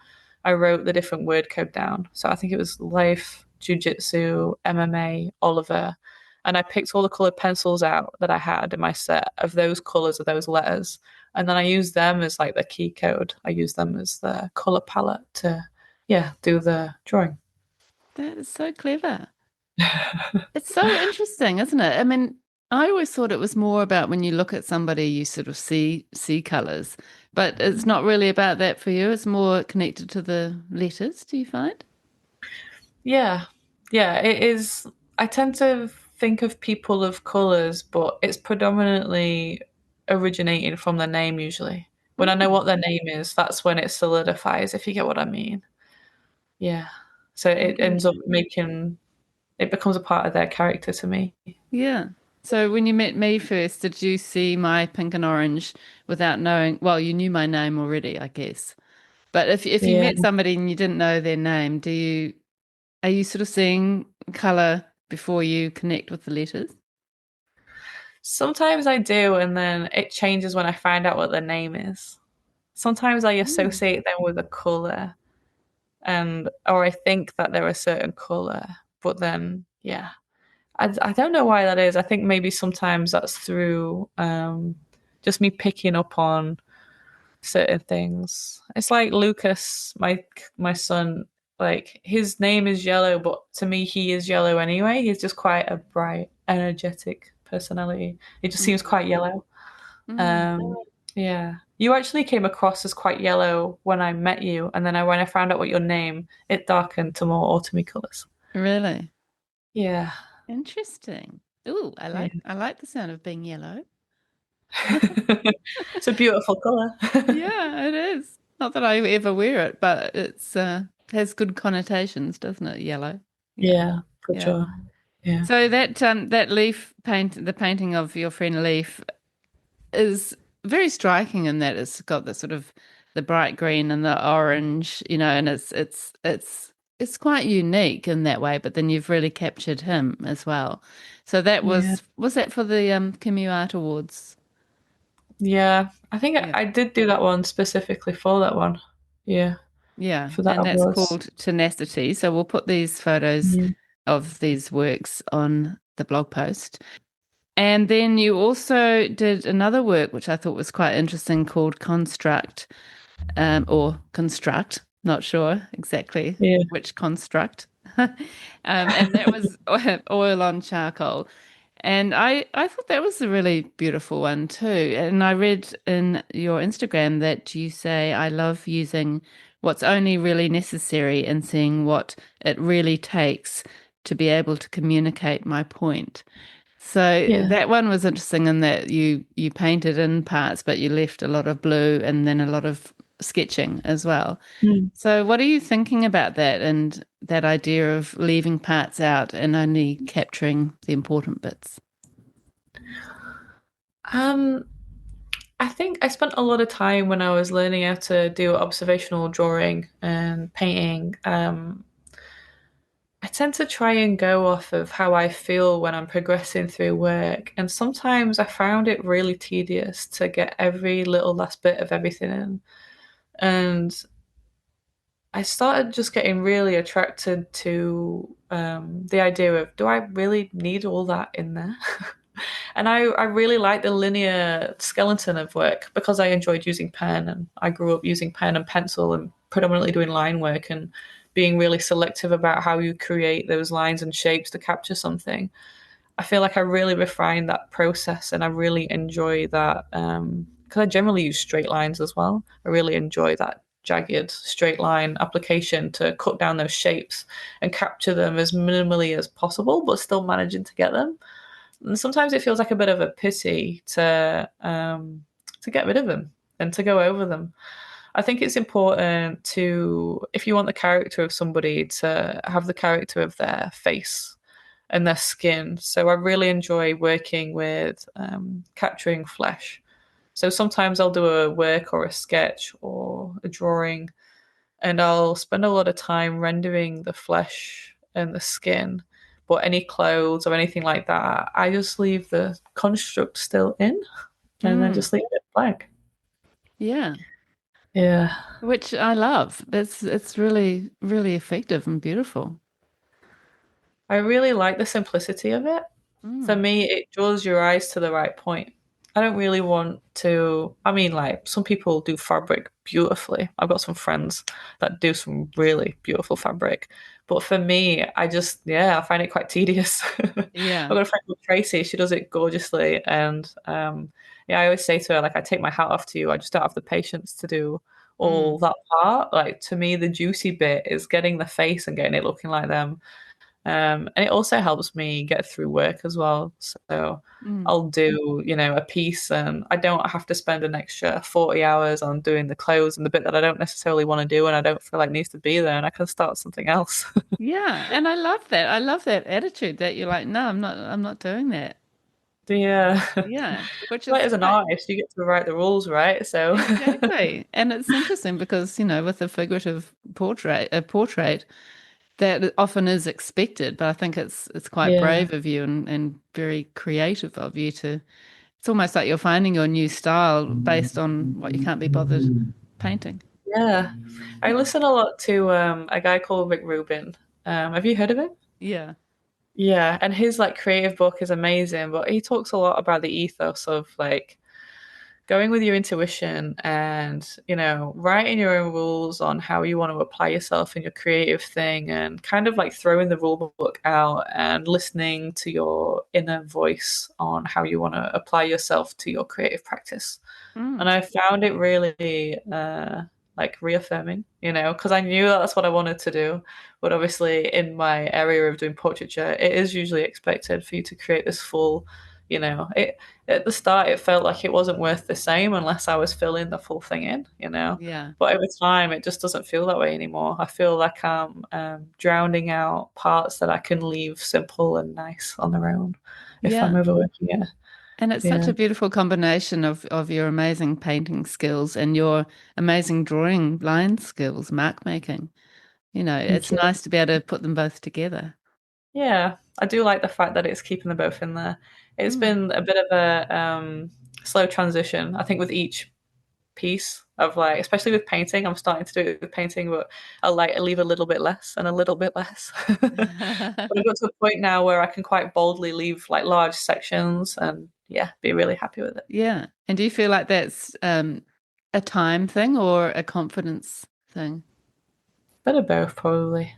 I wrote the different word code down. So I think it was life, jujitsu, MMA, Oliver, and I picked all the colored pencils out that I had in my set of those colors of those letters, and then I used them as like the key code. I used them as the color palette to, do the drawing. That is so clever. It's so interesting, isn't it? I mean, I always thought it was more about when you look at somebody, you sort of see colors, but it's not really about that for you. It's more connected to the letters, do you find? Yeah, yeah, it is. I tend to think of people of colours, but it's predominantly originating from their name usually. When I know Mm, what their name is, that's when it solidifies, if you get what I mean. Yeah. So it ends up making it becomes a part of their character to me. yeah. So when you met me first, did you see my pink and orange without knowing? Well, you knew my name already, I guess. But if you Yeah. met somebody and you didn't know their name, are you sort of seeing color before you connect with the letters? Sometimes I do, and then it changes when I find out what their name is. Sometimes I Mm. associate them with a colour and or I think that they're a certain colour, but then yeah. I don't know why that is. I think maybe sometimes that's through just me picking up on certain things. It's like Lucas, my son, like his name is Yellow, but to me he is yellow anyway. He's just quite a bright, energetic personality. He just seems Mm. quite yellow. Mm. Um, yeah. You actually came across as quite yellow when I met you, and then when I found out what your name, it darkened to more autumny colours. Really? Yeah. Interesting. Ooh, Yeah. I like the sound of being yellow. It's a beautiful colour. Yeah, it is. Not that I ever wear it, but it's has good connotations, doesn't it? Yellow. Yeah. Yeah, for Yeah. sure. Yeah. So that leaf paint, the painting of your friend Leaf is very striking in that it's got the sort of the bright green and the orange, and it's quite unique in that way, but then you've really captured him as well. So that Yeah. was that for the Kimmu Art Awards? Yeah. I think Yeah. I did do that one specifically for that one. Yeah, Yeah, for that and that's awards. called tenacity. So we'll put these photos Yeah. of these works on the blog post. And then you also did another work which I thought was quite interesting called Construct, or Construct, not sure exactly Yeah. which construct. And that was oil on charcoal. And I thought that was a really beautiful one too. And I read in your Instagram that you say, I love using what's only really necessary and seeing what it really takes to be able to communicate my point. So Yeah. that one was interesting in that you painted in parts, but you left a lot of blue and then a lot of sketching as well. Mm. So what are you thinking about that and that idea of leaving parts out and only capturing the important bits? Um, I think I spent a lot of time when I was learning how to do observational drawing and painting. I tend to try and go off of how I feel when I'm progressing through work. And sometimes I found it really tedious to get every little last bit of everything in. And I started just getting really attracted to the idea of do I really need all that in there? And I really like the linear skeleton of work because I enjoyed using pen and I grew up using pen and pencil and predominantly doing line work and being really selective about how you create those lines and shapes to capture something. I feel like I really refined that process and I really enjoy that because I generally use straight lines as well. I really enjoy that jagged straight line application to cut down those shapes and capture them as minimally as possible, but still managing to get them. And sometimes it feels like a bit of a pity to get rid of them and to go over them. I think it's important to, if you want the character of somebody, to have the character of their face and their skin. So I really enjoy working with capturing flesh. So sometimes I'll do a work or a sketch or a drawing, and I'll spend a lot of time rendering the flesh and the skin. But any clothes or anything like that, I just leave the construct still in and then Mm, just leave it blank. yeah, Yeah. which I love. It's really, really effective and beautiful. I really like the simplicity of it. For Mm, me, it draws your eyes to the right point. I don't really want to, I mean, like some people do fabric beautifully. I've got some friends that do some really beautiful fabric. But for me, I find it quite tedious. I've Yeah. got a friend called Tracy. She does it gorgeously. And I always say to her, like, I take my hat off to you. I just don't have the patience to do all Mm. that part. Like, to me, the juicy bit is getting the face and getting it looking like them. And it also helps me get through work as well. So Mm. I'll do, a piece and I don't have to spend an extra 40 hours on doing the clothes and the bit that I don't necessarily want to do and I don't feel like needs to be there and I can start something else. Yeah, and I love that. I love that attitude that you're like, no, I'm not doing that. Yeah. Yeah, which Like is as an great. artist, you get to write the rules, right? So Exactly. And it's interesting because, with a figurative portrait that often is expected, but I think it's quite yeah. brave of you and very creative of you to it's almost like you're finding your new style based on what you can't be bothered painting. Yeah. I listen a lot to a guy called Rick Rubin. Have you heard of him? Yeah. Yeah, and his like creative book is amazing, but he talks a lot about the ethos of like going with your intuition and, writing your own rules on how you want to apply yourself in your creative thing and kind of like throwing the rule book out and listening to your inner voice on how you want to apply yourself to your creative practice. And Mm. I found it really like reaffirming, because I knew that's what I wanted to do. But obviously, in my area of doing portraiture, it is usually expected for you to create this full, it at the start it felt like it wasn't worth the same unless I was filling the full thing in. Yeah. But over time, it just doesn't feel that way anymore. I feel like I'm drowning out parts that I can leave simple and nice on their own if I'm Yeah. overworking it. And it's such Yeah. a beautiful combination of your amazing painting skills and your amazing drawing line skills, mark making. Thank It's you. nice to be able to put them both together. Yeah, I do like the fact that it's keeping them both in there. It's Mm. been a bit of a slow transition, I think, with each piece of like, especially with painting. I'm starting to do it with painting, but I leave a little bit less and a little bit less. But I've got to a point now where I can quite boldly leave like large sections and yeah, be really happy with it. Yeah. And do you feel like that's a time thing or a confidence thing? Bit of both, probably.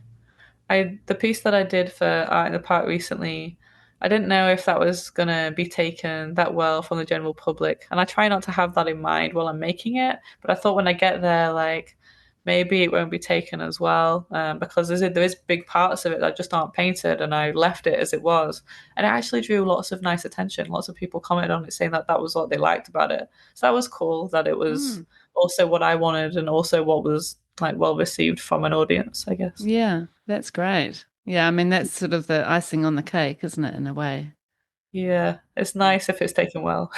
The piece that I did for Art in the Park recently, I didn't know if that was gonna be taken that well from the general public, and I try not to have that in mind while I'm making it. But I thought when I get there, like maybe it won't be taken as well, because there is big parts of it that just aren't painted, and I left it as it was, and it actually drew lots of nice attention. Lots of people commented on it saying that that was what they liked about it. So that was cool. That it was Mm. also what I wanted, and also what was like well received from an audience, I guess. Yeah, that's great. Yeah, I mean that's sort of the icing on the cake, isn't it, in a way? Yeah, it's Yeah. nice if it's taken well.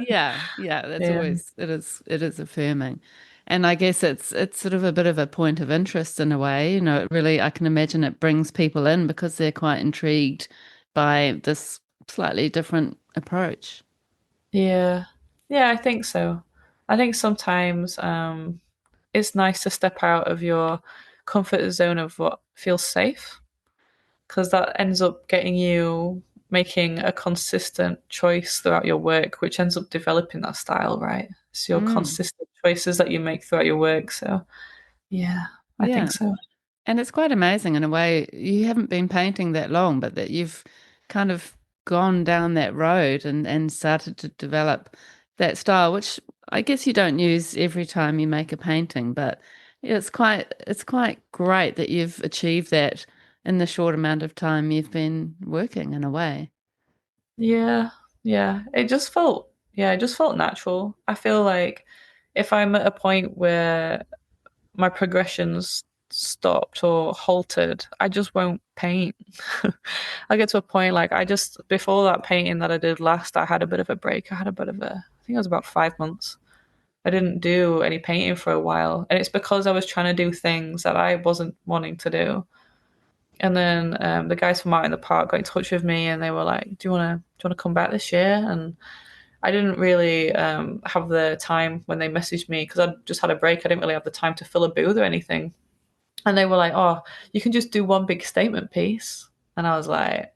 Yeah, that's Yeah. always it is affirming. And I guess it's sort of a bit of a point of interest in a way, it really I can imagine it brings people in because they're quite intrigued by this slightly different approach. Yeah. Yeah, I think so. I think sometimes it's nice to step out of your comfort zone of what feels safe because that ends up getting you making a consistent choice throughout your work, which ends up developing that style, right? It's your Mm, consistent choices that you make throughout your work. So, yeah, I think yeah. so. And it's quite amazing in a way. You haven't been painting that long, but that you've kind of gone down that road and started to develop that style, which I guess you don't use every time you make a painting, but it's quite great that you've achieved that in the short amount of time you've been working in a way. Yeah, yeah. It just felt natural. I feel like if I'm at a point where my progressions stopped or halted, I just won't paint. I get to a point like before that painting that I did last, I had a bit of a break. I think it was about 5 months. I didn't do any painting for a while, and it's because I was trying to do things that I wasn't wanting to do. And then the guys from Art in the Park got in touch with me, and they were like, "Do you want to come back this year?" And I didn't really have the time when they messaged me because I just had a break. I didn't really have the time to fill a booth or anything. And they were like, "Oh, you can just do one big statement piece." And I was like,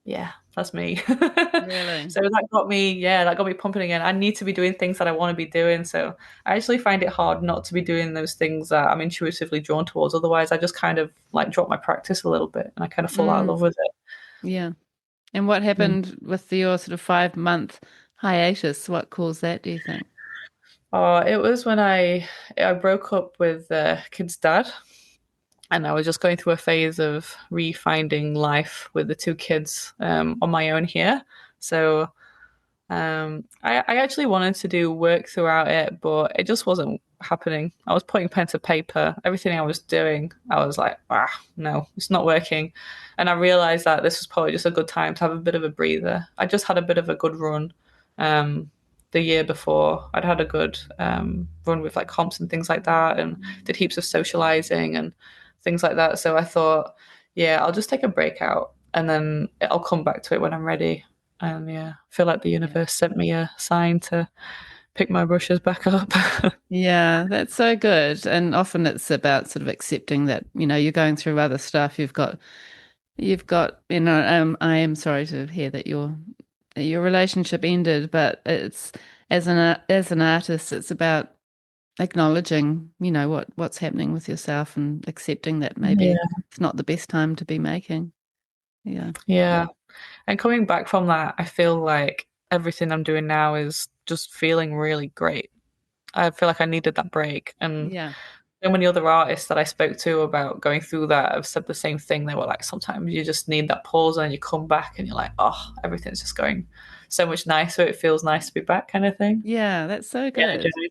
"Yeah, That's me. Really? So that got me pumping again. I need to be doing things that I want to be doing. So I actually find it hard not to be doing those things that I'm intuitively drawn towards. Otherwise, I just kind of like drop my practice a little bit and I kind of fall out of Mm, love with it. yeah. And what Mm. happened with your sort of 5 month hiatus? What caused that, do you think? Oh, it was when I broke up with the kid's dad, and I was just going through a phase of refinding life with the two kids on my own here. So I actually wanted to do work throughout it, but it just wasn't happening. I was putting pen to paper. Everything I was doing, I was like, no, it's not working. And I realized that this was probably just a good time to have a bit of a breather. I just had a bit of a good run um, the year before. I'd had a good run with like comps and things like that, and did heaps of socializing and things like that. So I thought, yeah, I'll just take a break out and then I'll come back to it when I'm ready. And yeah, I feel like the Yeah. universe sent me a sign to pick my brushes back up. Yeah, that's so good. And often it's about sort of accepting that, you're going through other stuff. You've got, I am sorry to hear that your relationship ended, but it's as an artist, it's about acknowledging, what's happening with yourself and accepting that maybe Yeah, it's not the best time to be making. Yeah. yeah. And coming back from that, I feel like everything I'm doing now is just feeling really great. I feel like I needed that break. And Yeah. so many other artists that I spoke to about going through that have said the same thing. They were like, sometimes you just need that pause and you come back and you're like, oh, everything's just going so much nicer. It feels nice to be back, kind of thing. Yeah, that's so good. Yeah,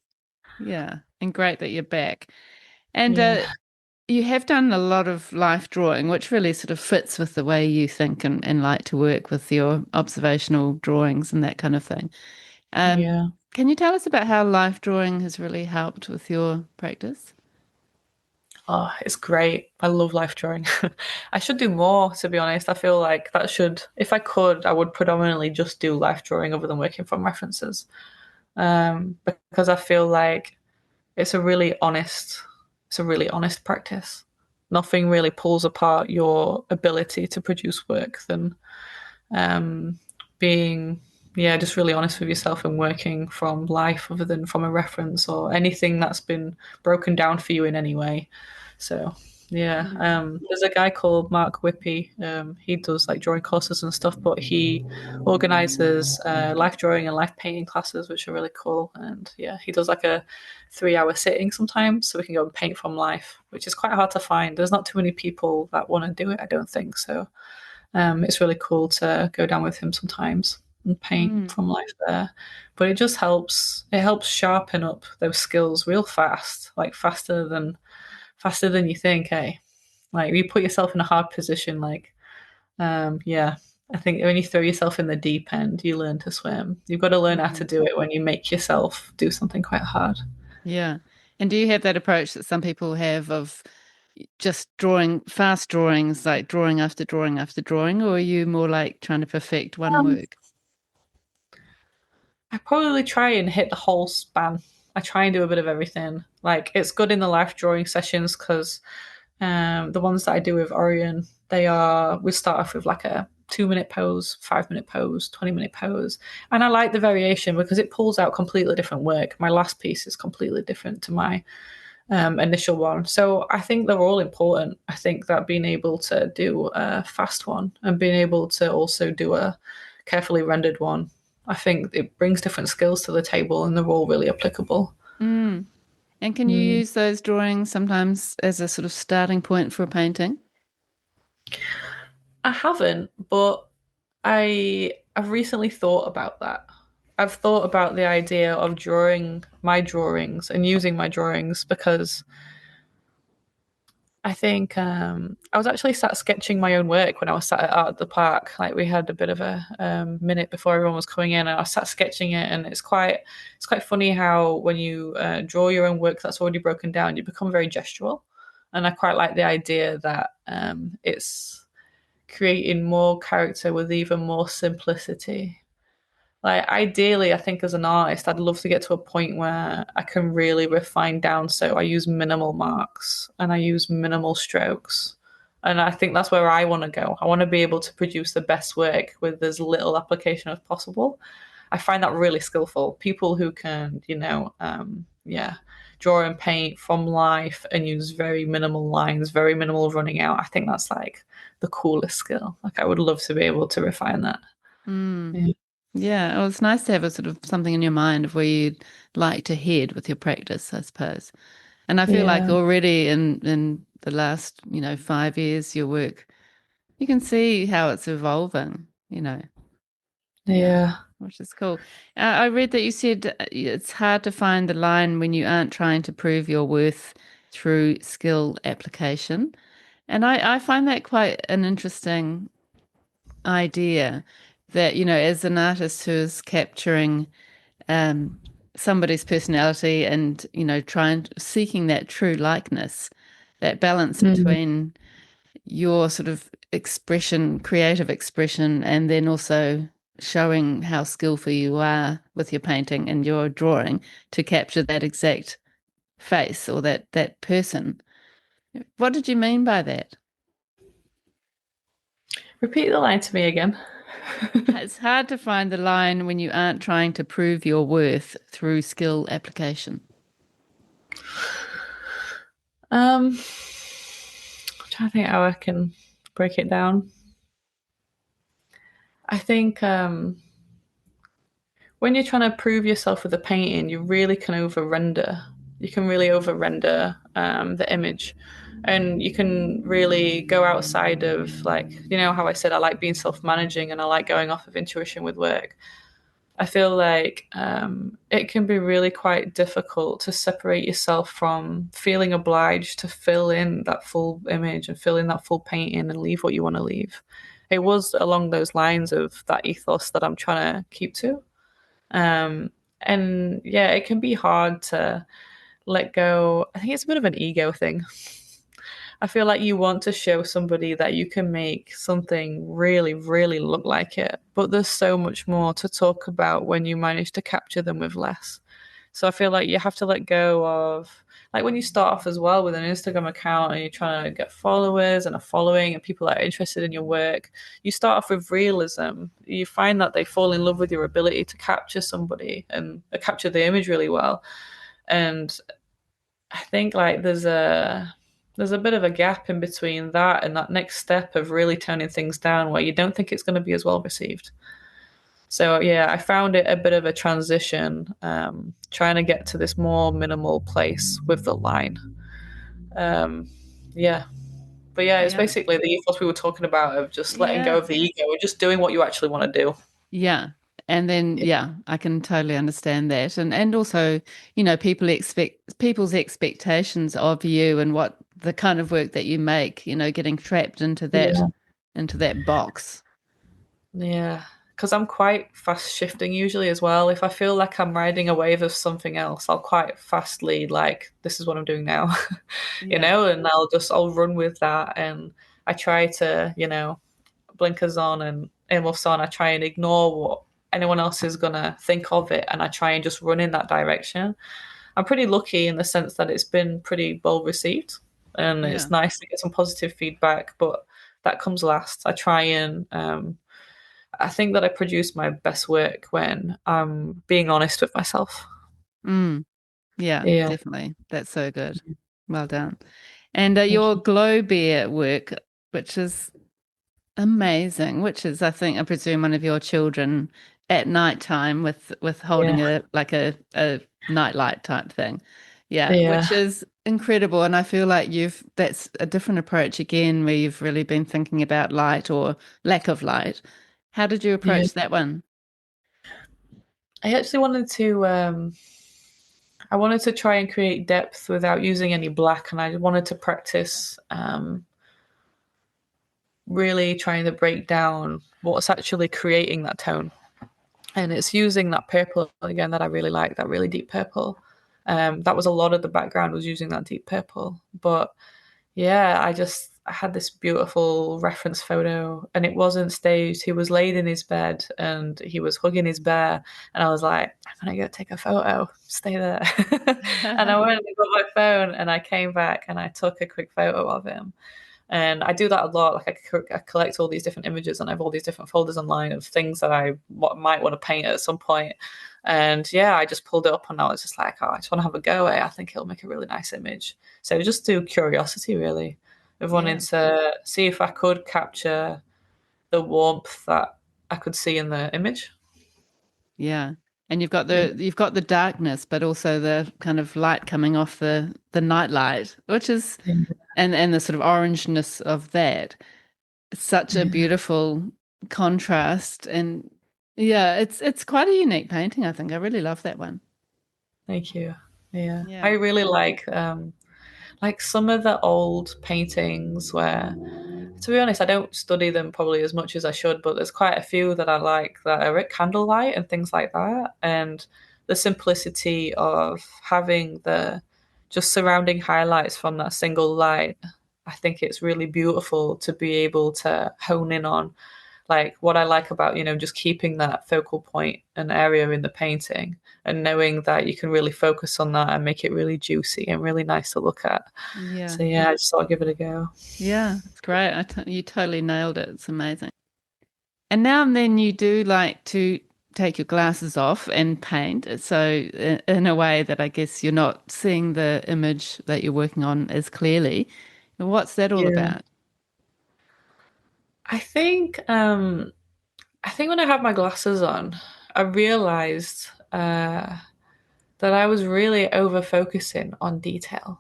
Yeah. And great that you're back. And yeah, you have done a lot of life drawing, which really sort of fits with the way you think and like to work with your observational drawings and that kind of thing. Um, yeah. can you tell us about how life drawing has really helped with your practice? Oh, it's great. I love life drawing. I should do more, to be honest. I feel like that should, if I could, I would predominantly just do life drawing other than working from references. Because I feel like it's a really honest, it's a really honest practice. Nothing really pulls apart your ability to produce work than um, being, yeah, just really honest with yourself and working from life other than from a reference or anything that's been broken down for you in any way. So yeah, Mm. there's a guy called Mark Whippy. He does like drawing courses and stuff, but he organizes life drawing and life painting classes, which are really cool. And yeah, he does like a 3 hour sitting sometimes, so we can go and paint from life, which is quite hard to find. There's not too many people that want to do it, I don't think. So it's really cool to go down with him sometimes and paint Mm. from life there. But it just helps. It helps sharpen up those skills real fast, like faster than you think. Eh? Like you put yourself in a hard position. Like yeah. I think when you throw yourself in the deep end, you learn to swim. You've got to learn how to Mm. do it when you make yourself do something quite hard. Yeah. And do you have that approach that some people have of just drawing fast drawings, like drawing after drawing after drawing, or are you more like trying to perfect one Um, work? I probably try and hit the whole span. I try and do a bit of everything. Like it's good in the life drawing sessions because the ones that I do with Orion, we start off with like a 2 minute pose, 5 minute pose, 20-minute pose. And I like the variation because it pulls out completely different work. My last piece is completely different to my initial one. So I think they're all important. I think that being able to do a fast one and being able to also do a carefully rendered one, I think it brings different skills to the table and they're all really applicable. Mm. And can you Mm. use those drawings sometimes as a sort of starting point for a painting? I haven't, but I've recently thought about that. I've thought about the idea of drawing my drawings and using my drawings because I think I was actually sat sketching my own work when I was sat out at the park. Like we had a bit of a minute before everyone was coming in, and I was sat sketching it. And it's quite funny how when you draw your own work that's already broken down, you become very gestural. And I quite like the idea that it's creating more character with even more simplicity. Like ideally, I think as an artist, I'd love to get to a point where I can really refine down. So I use minimal marks and I use minimal strokes. And I think that's where I want to go. I want to be able to produce the best work with as little application as possible. I find that really skillful. People who can, draw and paint from life and use very minimal lines, very minimal running out. I think that's like the coolest skill. Like I would love to be able to refine that. Mm. Yeah. Yeah, well, it's nice to have a sort of something in your mind of where you'd like to head with your practice, I suppose. And I feel like Yeah. already in the last, 5 years, your work, you can see how it's evolving. Yeah, Yeah. which is cool. I read that you said it's hard to find the line when you aren't trying to prove your worth through skill application. And I find that quite an interesting idea that, as an artist who's capturing um, somebody's personality and, seeking that true likeness, that balance Mm. between your sort of expression, creative expression, and then also showing how skillful you are with your painting and your drawing to capture that exact face or that person. What did you mean by that? Repeat the line to me again. It's hard to find the line when you aren't trying to prove your worth through skill application. I'm trying to think how I can break it down. I think when you're trying to prove yourself with a painting, you really can over render. You can really over render the image. And you can really go outside of, like, how I said I like being self managing and I like going off of intuition with work. I feel like it can be really quite difficult to separate yourself from feeling obliged to fill in that full image and fill in that full painting and leave what you want to leave. It was along those lines of that ethos that I'm trying to keep to. Um, and yeah, it can be hard to let go. I think it's a bit of an ego thing. I feel like you want to show somebody that you can make something really, really look like it, but there's so much more to talk about when you manage to capture them with less. So I feel like you have to let go of, like when you start off as well with an Instagram account and you're trying to get followers and a following and people that are interested in your work, you start off with realism. You find that they fall in love with your ability to capture somebody and capture the image really well. And I think like there's a bit of a gap in between that and that next step of really turning things down where you don't think it's going to be as well received. So yeah, I found it a bit of a transition, trying to get to this more minimal place with the line. Um, yeah, but yeah, it's Yeah. basically the ethos we were talking about of just letting go Yeah. of the ego and just doing what you actually want to do. Yeah. And then, Yeah, yeah, I can totally understand that. And also, people's expectations of you and what the kind of work that you make, getting trapped yeah, into that box. yeah. Because I'm quite fast shifting usually as well. If I feel like I'm riding a wave of something else, I'll quite fastly like, this is what I'm doing now, Yeah. and I'll run with that. And I try to, blinkers on and earmuffs on. I try and ignore what anyone else is gonna think of it, and I try and just run in that direction. I'm pretty lucky in the sense that it's been pretty well received, and Yeah. it's nice to get some positive feedback. But that comes last. I try and I think that I produce my best work when I'm being honest with myself. Mm. Yeah, Yeah, definitely. That's so good. Well done. And thank your you. glow bear work, which is amazing, which is, I presume, one of your children at night time with Yeah, holding a nightlight type thing. Yeah, which yeah, is incredible. And I feel like that's a different approach again, where you've really been thinking about light or lack of light. How did you yeah. approach that one? I actually wanted to try and create depth without using any black, and I wanted to practice really trying to break down what's actually creating that tone. And it's using that purple again that I really like, that really deep purple. That was a lot of the background was using that deep purple. But yeah, I had this beautiful reference photo and it wasn't staged. He was laid in his bed and he was hugging his bear. And I was like, I'm going to go take a photo, stay there. And I went and got my phone and I came back and I took a quick photo of him. And I do that a lot. Like I collect all these different images and I have all these different folders online of things that I might want to paint at some point. And yeah, I just pulled it up and I was just like, oh, I just want to have a go at it. I think it'll make a really nice image. So just through curiosity, really, of wanting Yeah. to see if I could capture the warmth that I could see in the image. Yeah. And Yeah. you've got the darkness, but also the kind of light coming off the night light, which is and the sort of orangeness of that. It's such a Yeah. beautiful contrast. And yeah, it's quite a unique painting, I think. I really love that one. Thank you. Yeah. I Yeah. really like some of the old paintings where, to be honest, I don't study them probably as much as I should, but there's quite a few that I like that are at candlelight and things like that. And the simplicity of having the just surrounding highlights from that single light, I think it's really beautiful to be able to hone in on. Like what I like about, just keeping that focal point and area in the painting and knowing that you can really focus on that and make it really juicy and really nice to look at. Yeah. So yeah, I just thought I'd give it a go. Yeah. It's great. You totally nailed it. It's amazing. And now and then you do like to take your glasses off and paint. So in a way that I guess you're not seeing the image that you're working on as clearly. What's that all Yeah. about? I think I think when I had my glasses on, I realized that I was really over focusing on detail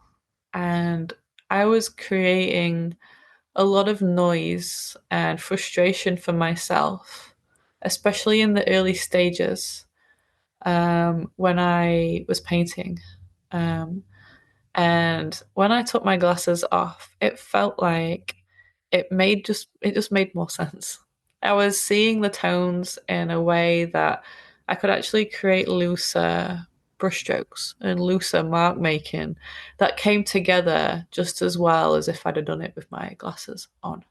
and I was creating a lot of noise and frustration for myself, especially in the early stages when I was painting. Um, and when I took my glasses off, it felt like it just made more sense. I was seeing the tones in a way that I could actually create looser brushstrokes and looser mark making that came together just as well as if I'd have done it with my glasses on.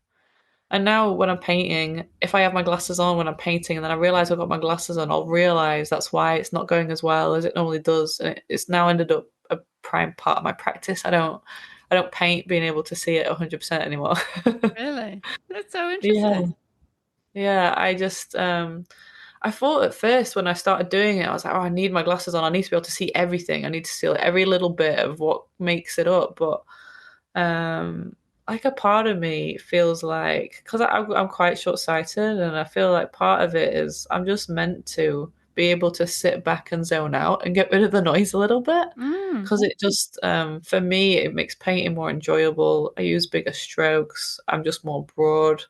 And now when I'm painting, if I have my glasses on when I'm painting and then I realize I've got my glasses on, I'll realize that's why it's not going as well as it normally does. And it's now ended up a prime part of my practice. I don't paint being able to see it 100% anymore. Really? That's so Yeah. interesting. Yeah, I thought at first when I started doing it, I was like, oh, I need my glasses on. I need to be able to see everything. I need to see like, every little bit of what makes it up. But um, like a part of me feels like, because I'm quite short-sighted, and I feel like part of it is I'm just meant to be able to sit back and zone out and get rid of the noise a little bit. Mm, Because it just, for me, it makes painting more enjoyable. I use bigger strokes. I'm just more broad.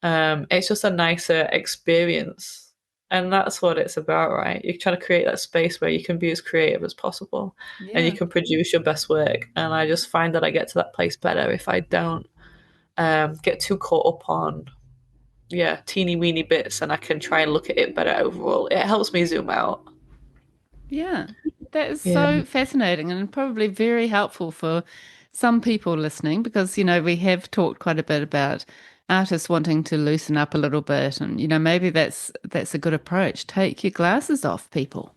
It's just a nicer experience. And that's what it's about, right? You're trying to create that space where you can be as creative as possible and you yeah. can produce your best work. And I just find that I get to that place better if I don't get too caught up on, yeah, teeny weeny bits and I can try and look at it better overall. It helps me zoom out. Yeah. That is Yeah. so fascinating and probably very helpful for some people listening because, we have talked quite a bit about artists wanting to loosen up a little bit and, maybe that's a good approach. Take your glasses off, people.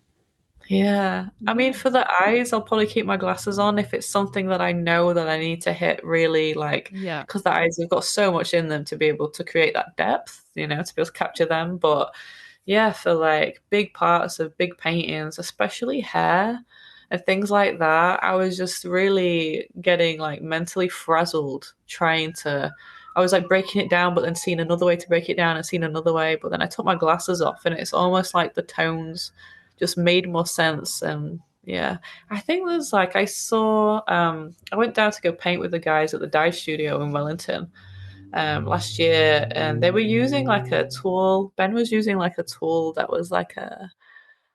Yeah. I mean, Yeah. for the eyes, I'll probably keep my glasses on if it's something that I know that I need to hit really like, Yeah. because the eyes have got so much in them to be able to create that depth, to be able to capture them. But yeah, for like big parts of big paintings, especially hair and things like that, I was just really getting like mentally frazzled trying to. I was like breaking it down, but then seeing another way to break it down and seeing another way. But then I took my glasses off, and it's almost like the tones just made more sense. And yeah, I think there's like I went down to go paint with the guys at the dye studio in Wellington last year, and they were using like a tool. Ben was using like a tool that was like a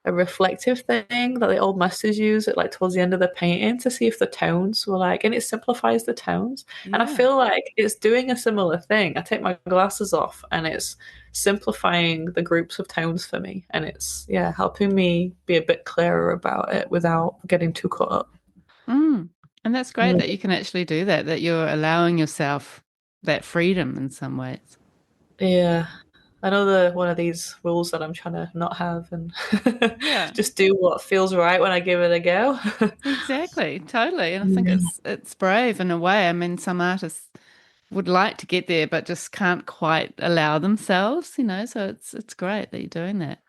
reflective thing that the old masters use at like towards the end of the painting to see if the tones were like, and it simplifies the tones. And I Yeah. feel like it's doing a similar thing. I take my glasses off and it's simplifying the groups of tones for me. And it's, yeah, helping me be a bit clearer about it without getting too caught up. Mm. And that's great Yeah. that you can actually do that, that you're allowing yourself that freedom in some ways. Yeah. Another one of these rules that I'm trying to not have and Yeah. just do what feels right when I give it a go. Exactly, totally. And I think Yeah. it's brave in a way. I mean, some artists would like to get there, but just can't quite allow themselves, So it's great that you're doing that.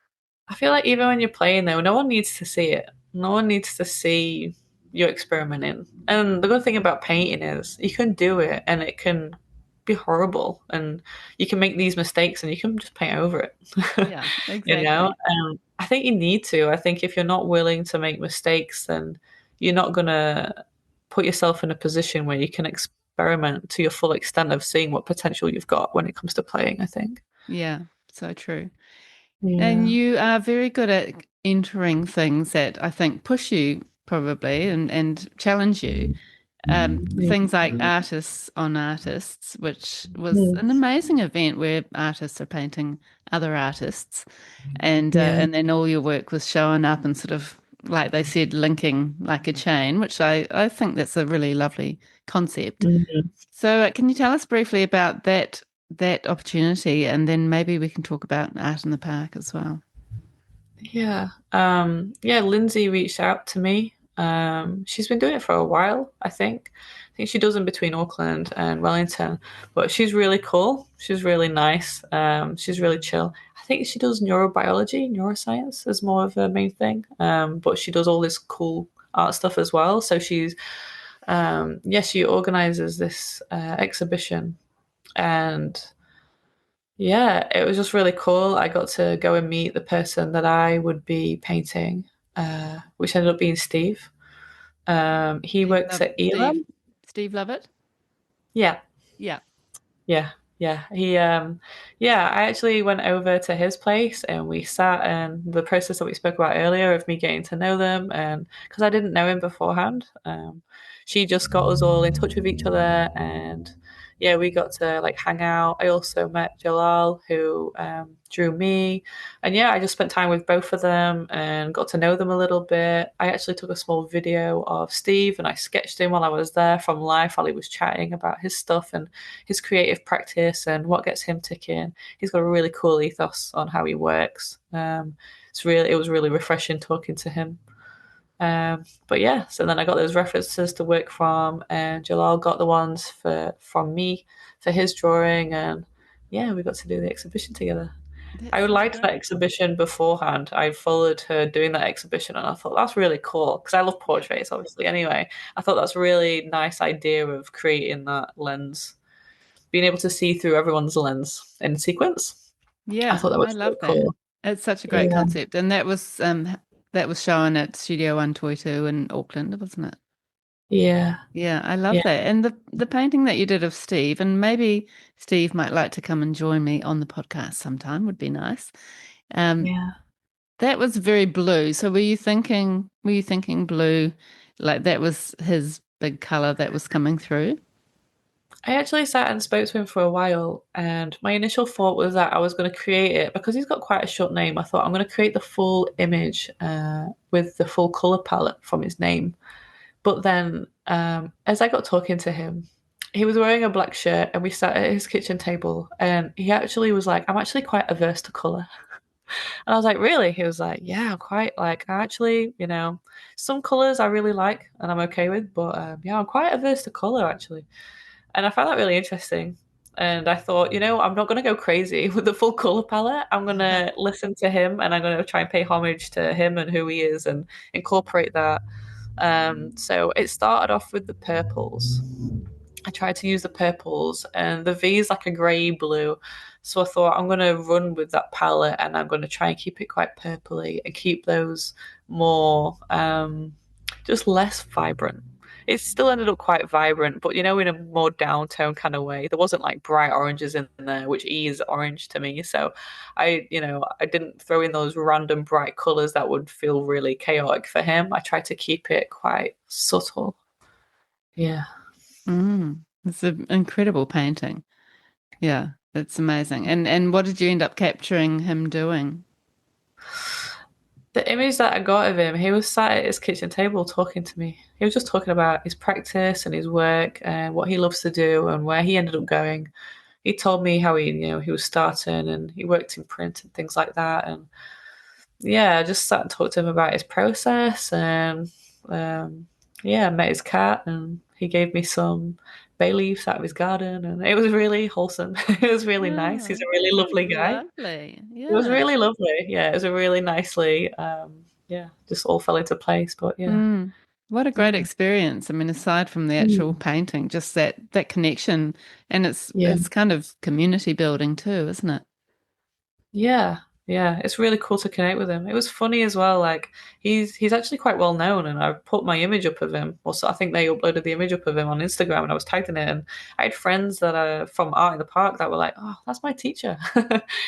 I feel like even when you're playing though, no one needs to see it. No one needs to see you experimenting. And the good thing about painting is you can do it and it can be horrible and you can make these mistakes and you can just paint over it. Yeah, exactly. I think you need to. I think if you're not willing to make mistakes, then you're not gonna put yourself in a position where you can experiment to your full extent of seeing what potential you've got when it comes to playing, I think. Yeah, so true. And Yeah. you are very good at entering things that I think push you probably and challenge you. Yeah. Things like artists on artists, which was Mm. an amazing event where artists are painting other artists, Yeah. and then all your work was showing up and sort of like they said, linking like a chain, which I think that's a really lovely concept. Mhm. So, can you tell us briefly about that opportunity, and then maybe we can talk about art in the park as well. Yeah. Yeah, Lindsay reached out to me. She's been doing it for a while, I think. I think she does in between Auckland and Wellington, but she's really cool. She's really nice. She's really chill. I think she does neurobiology, neuroscience is more of her main thing. But she does all this cool art stuff as well. So yeah, she organizes this exhibition and yeah, it was just really cool. I got to go and meet the person that I would be painting, which ended up being Steve. He Steve works Love at Steve Elam. Steve Lovett? Yeah, Yeah. yeah, yeah. Yeah, I actually went over to his place and we sat and the process that we spoke about earlier of me getting to know them and because I didn't know him beforehand, she just got us all in touch with each other and yeah, we got to like hang out. I also met Jalal who drew me and yeah, I just spent time with both of them and got to know them a little bit. I actually took a small video of Steve and I sketched him while I was there from life while he was chatting about his stuff and his creative practice and what gets him ticking. He's got a really cool ethos on how he works. It was really refreshing talking to him. But yeah, so then I got those references to work from, and Jalal got the ones from me for his drawing, and yeah, we got to do the exhibition together. That I sounds liked that great. exhibition beforehand. I followed her doing that exhibition, and I thought that's really cool because I love Yeah. portraits, obviously. Anyway, I thought that's a really nice idea of creating that lens, being able to see through everyone's lens in sequence. I Yeah, thought that I was love really that. cool. It's such a great Yeah, concept. And that was shown at Studio 122 in Auckland, wasn't it? yeah, Yeah, I love yeah, that. And the painting that you did of Steve, and maybe Steve might like to come and join me on the podcast sometime, would be nice. Um, yeah. that was very blue. So were you thinking blue, like that was his big color that was coming through? I actually sat and spoke to him for a while, and my initial thought was that I was going to create it because he's got quite a short name. I thought I'm going to create the full image with the full color palette from his name. But then, as I got talking to him, he was wearing a black shirt, and we sat at his kitchen table, and he actually was like, "I'm actually quite averse to color." And I was like, really? He was like, yeah, I'm quite like, I actually, some colors I really like and I'm okay with, but yeah, I'm quite averse to color actually. And I found that really interesting. And I thought, I'm not going to go crazy with the full color palette. I'm going to listen to him and I'm going to try and pay homage to him and who he is and incorporate that. So it started off with the purples. I tried to use the purples, and the V is like a grey blue. So I thought I'm going to run with that palette and I'm going to try and keep it quite purpley and keep those more, just less vibrant. It still ended up quite vibrant, but in a more downtone kind of way. There wasn't like bright oranges in there, which E is orange to me. So I didn't throw in those random bright colors that would feel really chaotic for him. I tried to keep it quite subtle. Yeah. It's an incredible painting. Yeah, it's amazing. And what did you end up capturing him doing? The image that I got of him, he was sat at his kitchen table talking to me. He was just talking about his practice and his work and what he loves to do and where he ended up going. He told me how he was starting and he worked in print and things like that. And yeah, I just sat and talked to him about his process and yeah, I met his cat and He gave me some bay leaves out of his garden, and it was really wholesome. It was really nice. He's Oh, a really that's lovely guy. lovely. It was Yeah. really lovely. Yeah, it was a really nicely, yeah, just all fell into place. But yeah, Mm. What a great yeah, experience. I mean, aside from the actual mm, painting, just that connection, and yeah. it's kind of community building too, isn't it? Yeah, yeah, it's really cool to connect with him. It was funny as well. Like he's actually quite well known, and I put my image up of him. Also, I think they uploaded the image up of him on Instagram, and I was tagged in it. And I had friends that are from Art in the Park that were like, "Oh, that's my teacher.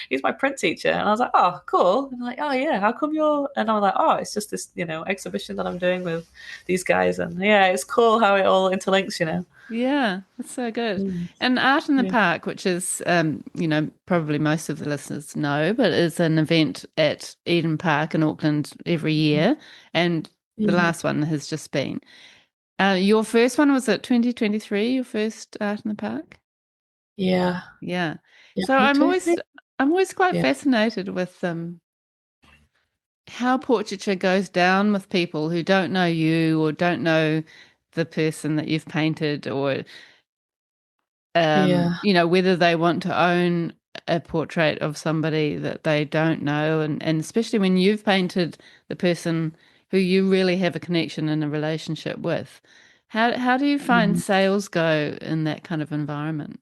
He's my print teacher." And I was like, "Oh, cool." And they're like, "Oh yeah, how come you're?" And I was like, "Oh, it's just this, exhibition that I'm doing with these guys." And yeah, it's cool how it all interlinks. Yeah, that's so good. Mm. And Art in the Yeah. Park, which is, probably most of the listeners know, but is an event at Eden Park in Auckland every year. And the Yeah. last one has just been. Your first one was at 2023, your first Art in the Park? Yeah. Yeah. Yeah. So I'm always quite Yeah. fascinated with how portraiture goes down with people who don't know you or don't know the person that you've painted, or Yeah. whether they want to own a portrait of somebody that they don't know, and especially when you've painted the person who you really have a connection and a relationship with. How do you find Mhm. sales go in that kind of environment?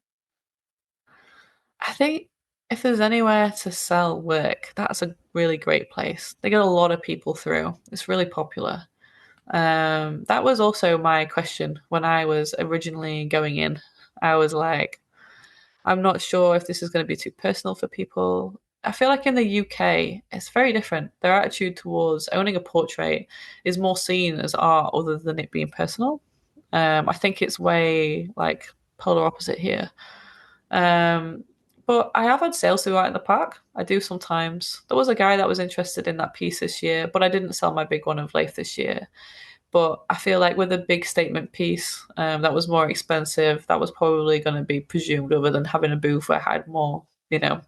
I think if there's anywhere to sell work, that's a really great place. They get a lot of people through. It's really popular. That was also my question when I was originally going in. I was like, I'm not sure if this is going to be too personal for people. I feel like in the UK, it's very different. Their attitude towards owning a portrait is more seen as art other than it being personal. I think it's way like polar opposite here. Um, but I have had sales through Out in the Park. I do sometimes. There was a guy that was interested in that piece this year, but I didn't sell my big one of Leith this year. But I feel like with a big statement piece that was more expensive, that was probably going to be presumed other than having a booth where I had more,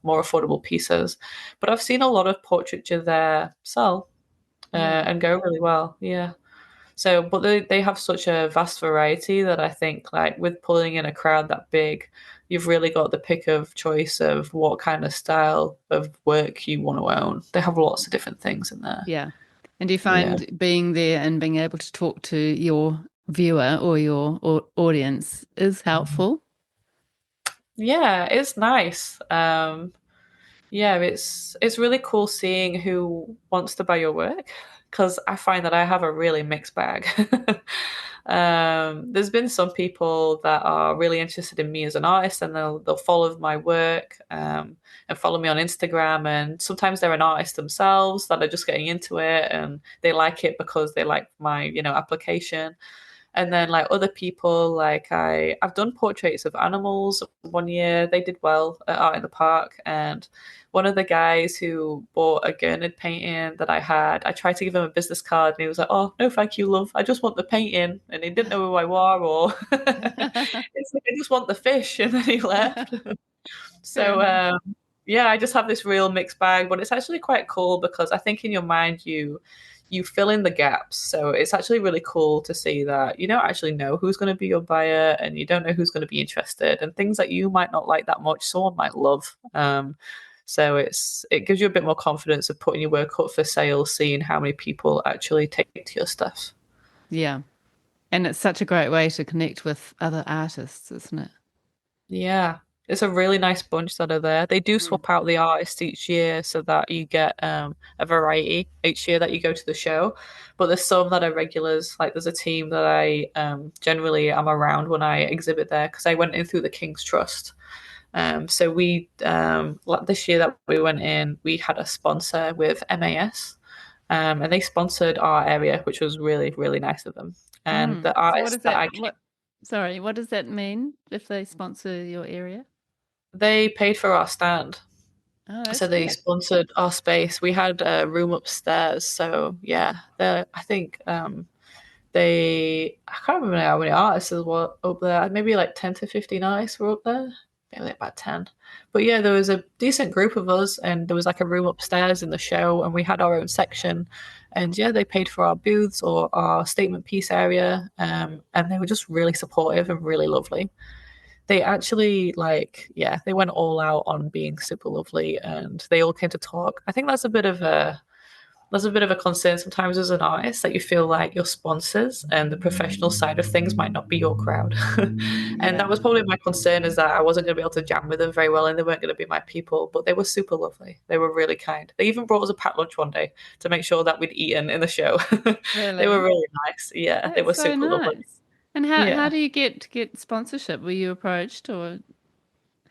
more affordable pieces. But I've seen a lot of portraiture there sell Yeah. and go really well. Yeah. So, but they have such a vast variety that I think, like, with pulling in a crowd that big, you've really got the pick of choice of what kind of style of work you want to own. They have lots of different things in there. Yeah. And do you Yeah. find being there and being able to talk to your viewer or your audience is helpful? Yeah, it's nice. Yeah, it's really cool seeing who wants to buy your work because I find that I have a really mixed bag. There's been some people that are really interested in me as an artist, and they'll follow my work and follow me on Instagram. And sometimes they're an artist themselves that are just getting into it, and they like it because they like my application. And then like other people, like I've done portraits of animals one year. They did well at Art in the Park, and one of the guys who bought a Gurnard painting that I had, I tried to give him a business card, and he was like, "Oh no, thank you, love. I just want the painting," and he didn't know who I were, or it's like I just want the fish, and then he left. Fair So enough. yeah, I just have this real mixed bag, but it's actually quite cool because I think in your mind you fill in the gaps. So it's actually really cool to see that you don't actually know who's going to be your buyer and you don't know who's going to be interested, and things that you might not like that much, someone might love. So it gives you a bit more confidence of putting your work up for sale, seeing how many people actually take to your stuff. Yeah. And it's such a great way to connect with other artists, isn't it? Yeah, it's a really nice bunch that are there. They do Mm. swap out the artists each year so that you get a variety each year that you go to the show. But there's some that are regulars. Like there's a team that I generally am around when I exhibit there because I went in through the King's Trust. So we like this year that we went in, we had a sponsor with MAS, and they sponsored our area, which was really really nice of them. And Mm. the So what artists does that that I what sorry, what does that mean if they sponsor your area? they paid for our stand. Oh, So that's they good. sponsored our space. We had a room upstairs. So yeah, I think I can't remember how many artists were up there. Maybe like 10 to 15 artists were up there. maybe like about 10. But yeah, there was a decent group of us, and there was like a room upstairs in the show, and we had our own section. And yeah, they paid for our booths or our statement piece area, and they were just really supportive and really lovely. They actually yeah, they went all out on being super lovely, and they all came to talk. I think that's a bit of a concern sometimes as an artist, that you feel like your sponsors and the professional side of things might not be your crowd. And that Yeah. was probably my concern, is that I wasn't going to be able to jam with them very well, and they weren't going to be my people. But they were super lovely. They were really kind. They even brought us a packed lunch one day to make sure that we'd eaten in the show. They were Really? really nice. Yeah, they That's were so super lovely. nice. And how Yeah. do you get sponsorship? Were you approached or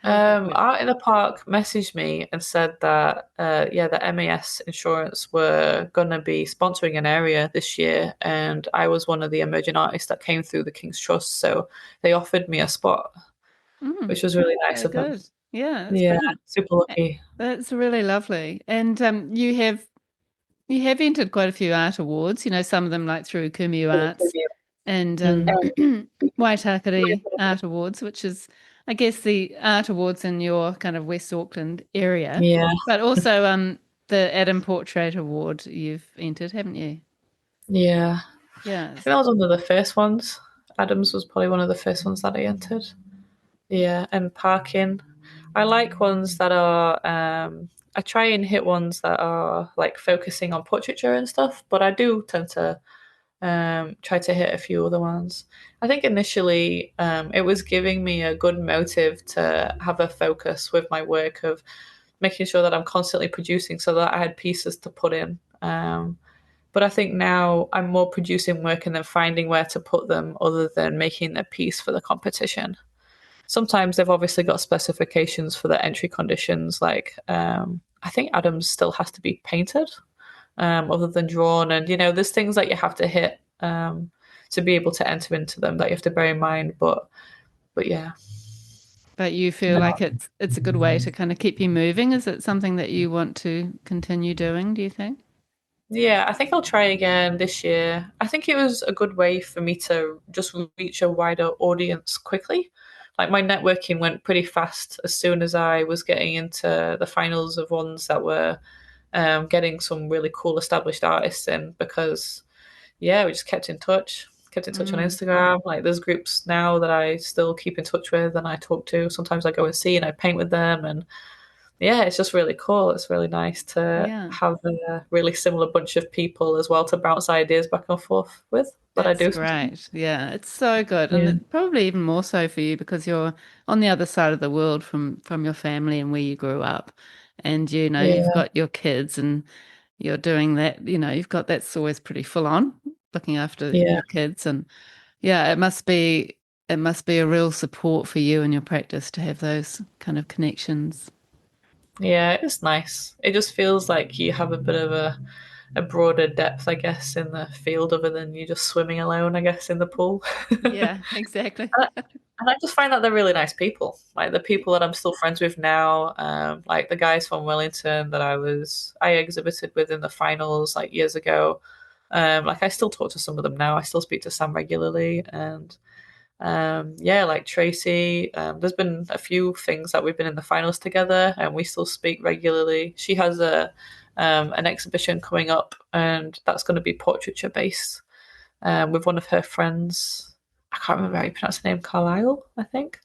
how did that work? Art in the Park messaged me and said that yeah, the MAS Insurance were gonna be sponsoring an area this year, and I was one of the emerging artists that came through the King's Trust, so they offered me a spot, Mm, which was really nice okay, of them. good. Yeah, that's Yeah, brilliant. super lucky. That's really lovely. And you have entered quite a few art awards, some of them like through Kumu Arts and Mm. Waitakere Art Awards, which is, I guess, the art awards in your kind of West Auckland area, Yeah, but also the Adam Portrait Award you've entered, haven't you? yeah. I think Yes. that was one of the first ones. Adams was probably one of the first ones that I entered. Yeah, and Parkin. I like ones that are I try and hit ones that are like focusing on portraiture and stuff, but I do tend to try to hit a few other ones. I think initially it was giving me a good motive to have a focus with my work of making sure that I'm constantly producing so that I had pieces to put in. But I think now I'm more producing work and then finding where to put them other than making a piece for the competition. Sometimes they've obviously got specifications for the entry conditions, like I think Adams still has to be painted other than drawn, and there's things that you have to hit to be able to enter into them that you have to bear in mind. But yeah. But you feel like it's a good way to kind of keep you moving. Is it something that you want to continue doing, do you think? Yeah, I think I'll try again this year. I think it was a good way for me to just reach a wider audience quickly. Like my networking went pretty fast as soon as I was getting into the finals of ones that were getting some really cool established artists in, because yeah, we just kept in touch on Mm. Instagram. Like there's groups now that I still keep in touch with and I talk to. Sometimes I go and see and I paint with them, and yeah, it's just really cool. It's really nice to Yeah. have a really similar bunch of people as well to bounce ideas back and forth with that I That's do sometimes. great. Yeah, it's so good, and Yeah. probably even more so for you because you're on the other side of the world from your family and where you grew up, and you've Yeah. got your kids and you're doing that. You've got that's always pretty full on looking after Yeah. your kids, and yeah, it must be a real support for you and your practice to have those kind of connections. Yeah, it's nice. It just feels like you have a bit of a broader depth, I guess, in the field other than you just swimming alone, I guess, in the pool. Yeah, exactly. And I just find that they're really nice people. Like the people that I'm still friends with now, like the guys from Wellington that I exhibited with in the finals like years ago. Like I still talk to some of them now. I still speak to Sam regularly, and yeah, like Tracy. There's been a few things that we've been in the finals together, and we still speak regularly. She has an exhibition coming up, and that's going to be portraiture based with one of her friends. I can't remember how you pronounce her name, Carlisle, I think.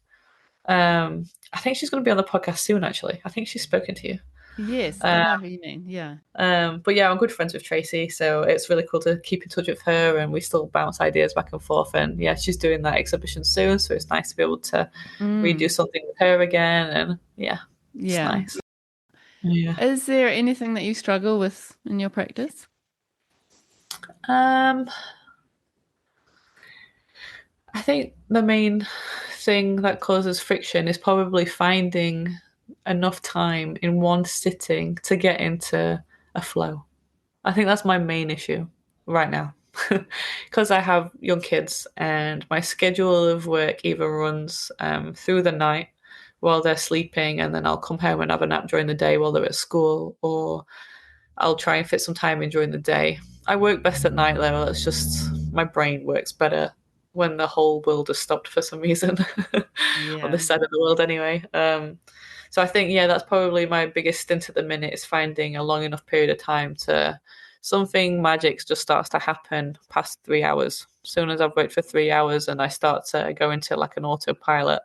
I think she's going to be on the podcast soon, actually. I think she's spoken to you. Yes, I Uh, know who you mean. Yeah. but yeah, I'm good friends with Tracy, so it's really cool to keep in touch with her, and we still bounce ideas back and forth. And yeah, she's doing that exhibition soon, so it's nice to be able to redo Mm, something with her again. And yeah, it's yeah. nice. Yeah. Is there anything that you struggle with in your practice? Um, I think the main thing that causes friction is probably finding enough time in one sitting to get into a flow. I think that's my main issue right now. Because I have young kids and my schedule of work either runs through the night while they're sleeping, and then I'll come home and have a nap during the day while they're at school, or I'll try and fit some time in during the day. I work best at night though. That's just my brain works better when the whole world has stopped for some reason, on Yeah. this side of the world anyway. So I think, yeah, that's probably my biggest stint at the minute is finding a long enough period of time to something magic just starts to happen past 3 hours. As soon as I've worked for 3 hours and I start to go into like an autopilot,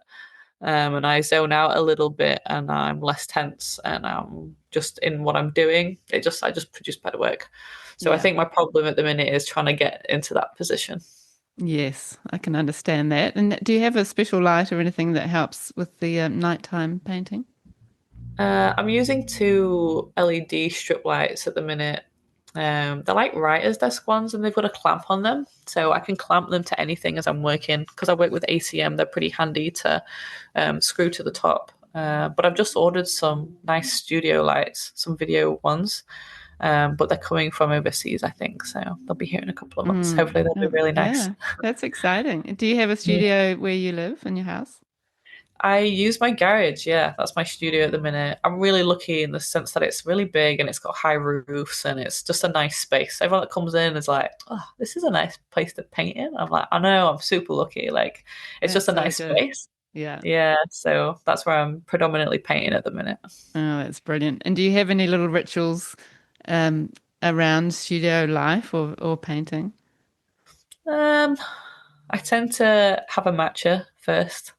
and I zone out a little bit and I'm less tense and I'm just in what I'm doing, I just produce better work. So I Yeah. think my problem at the minute is trying to get into that position. Yes, I can understand that. And do you have a special light or anything that helps with the nighttime painting? I'm using two LED strip lights at the minute. They're like writer's desk ones and they've got a clamp on them. So I can clamp them to anything as I'm working. Because I work with ACM, they're pretty handy to screw to the top. But I've just ordered some nice studio lights, some video ones. But they're coming from overseas, I think. So they'll be here in a couple of months. Mm. Hopefully, they'll be Oh, really nice. yeah, that's exciting. Do you have a studio where you live in your house? I use my garage. Yeah, that's my studio at the minute. I'm really lucky in the sense that it's really big and it's got high roofs and it's just a nice space. Everyone that comes in is like, "Oh, this is a nice place to paint in." I'm like, "I know, I'm super lucky. Like, it's just That's a so nice good. space." Yeah. Yeah, so that's where I'm predominantly painting at the minute. Oh, that's brilliant. And do you have any little rituals um, around studio life or painting? Um, I tend to have a matcha first.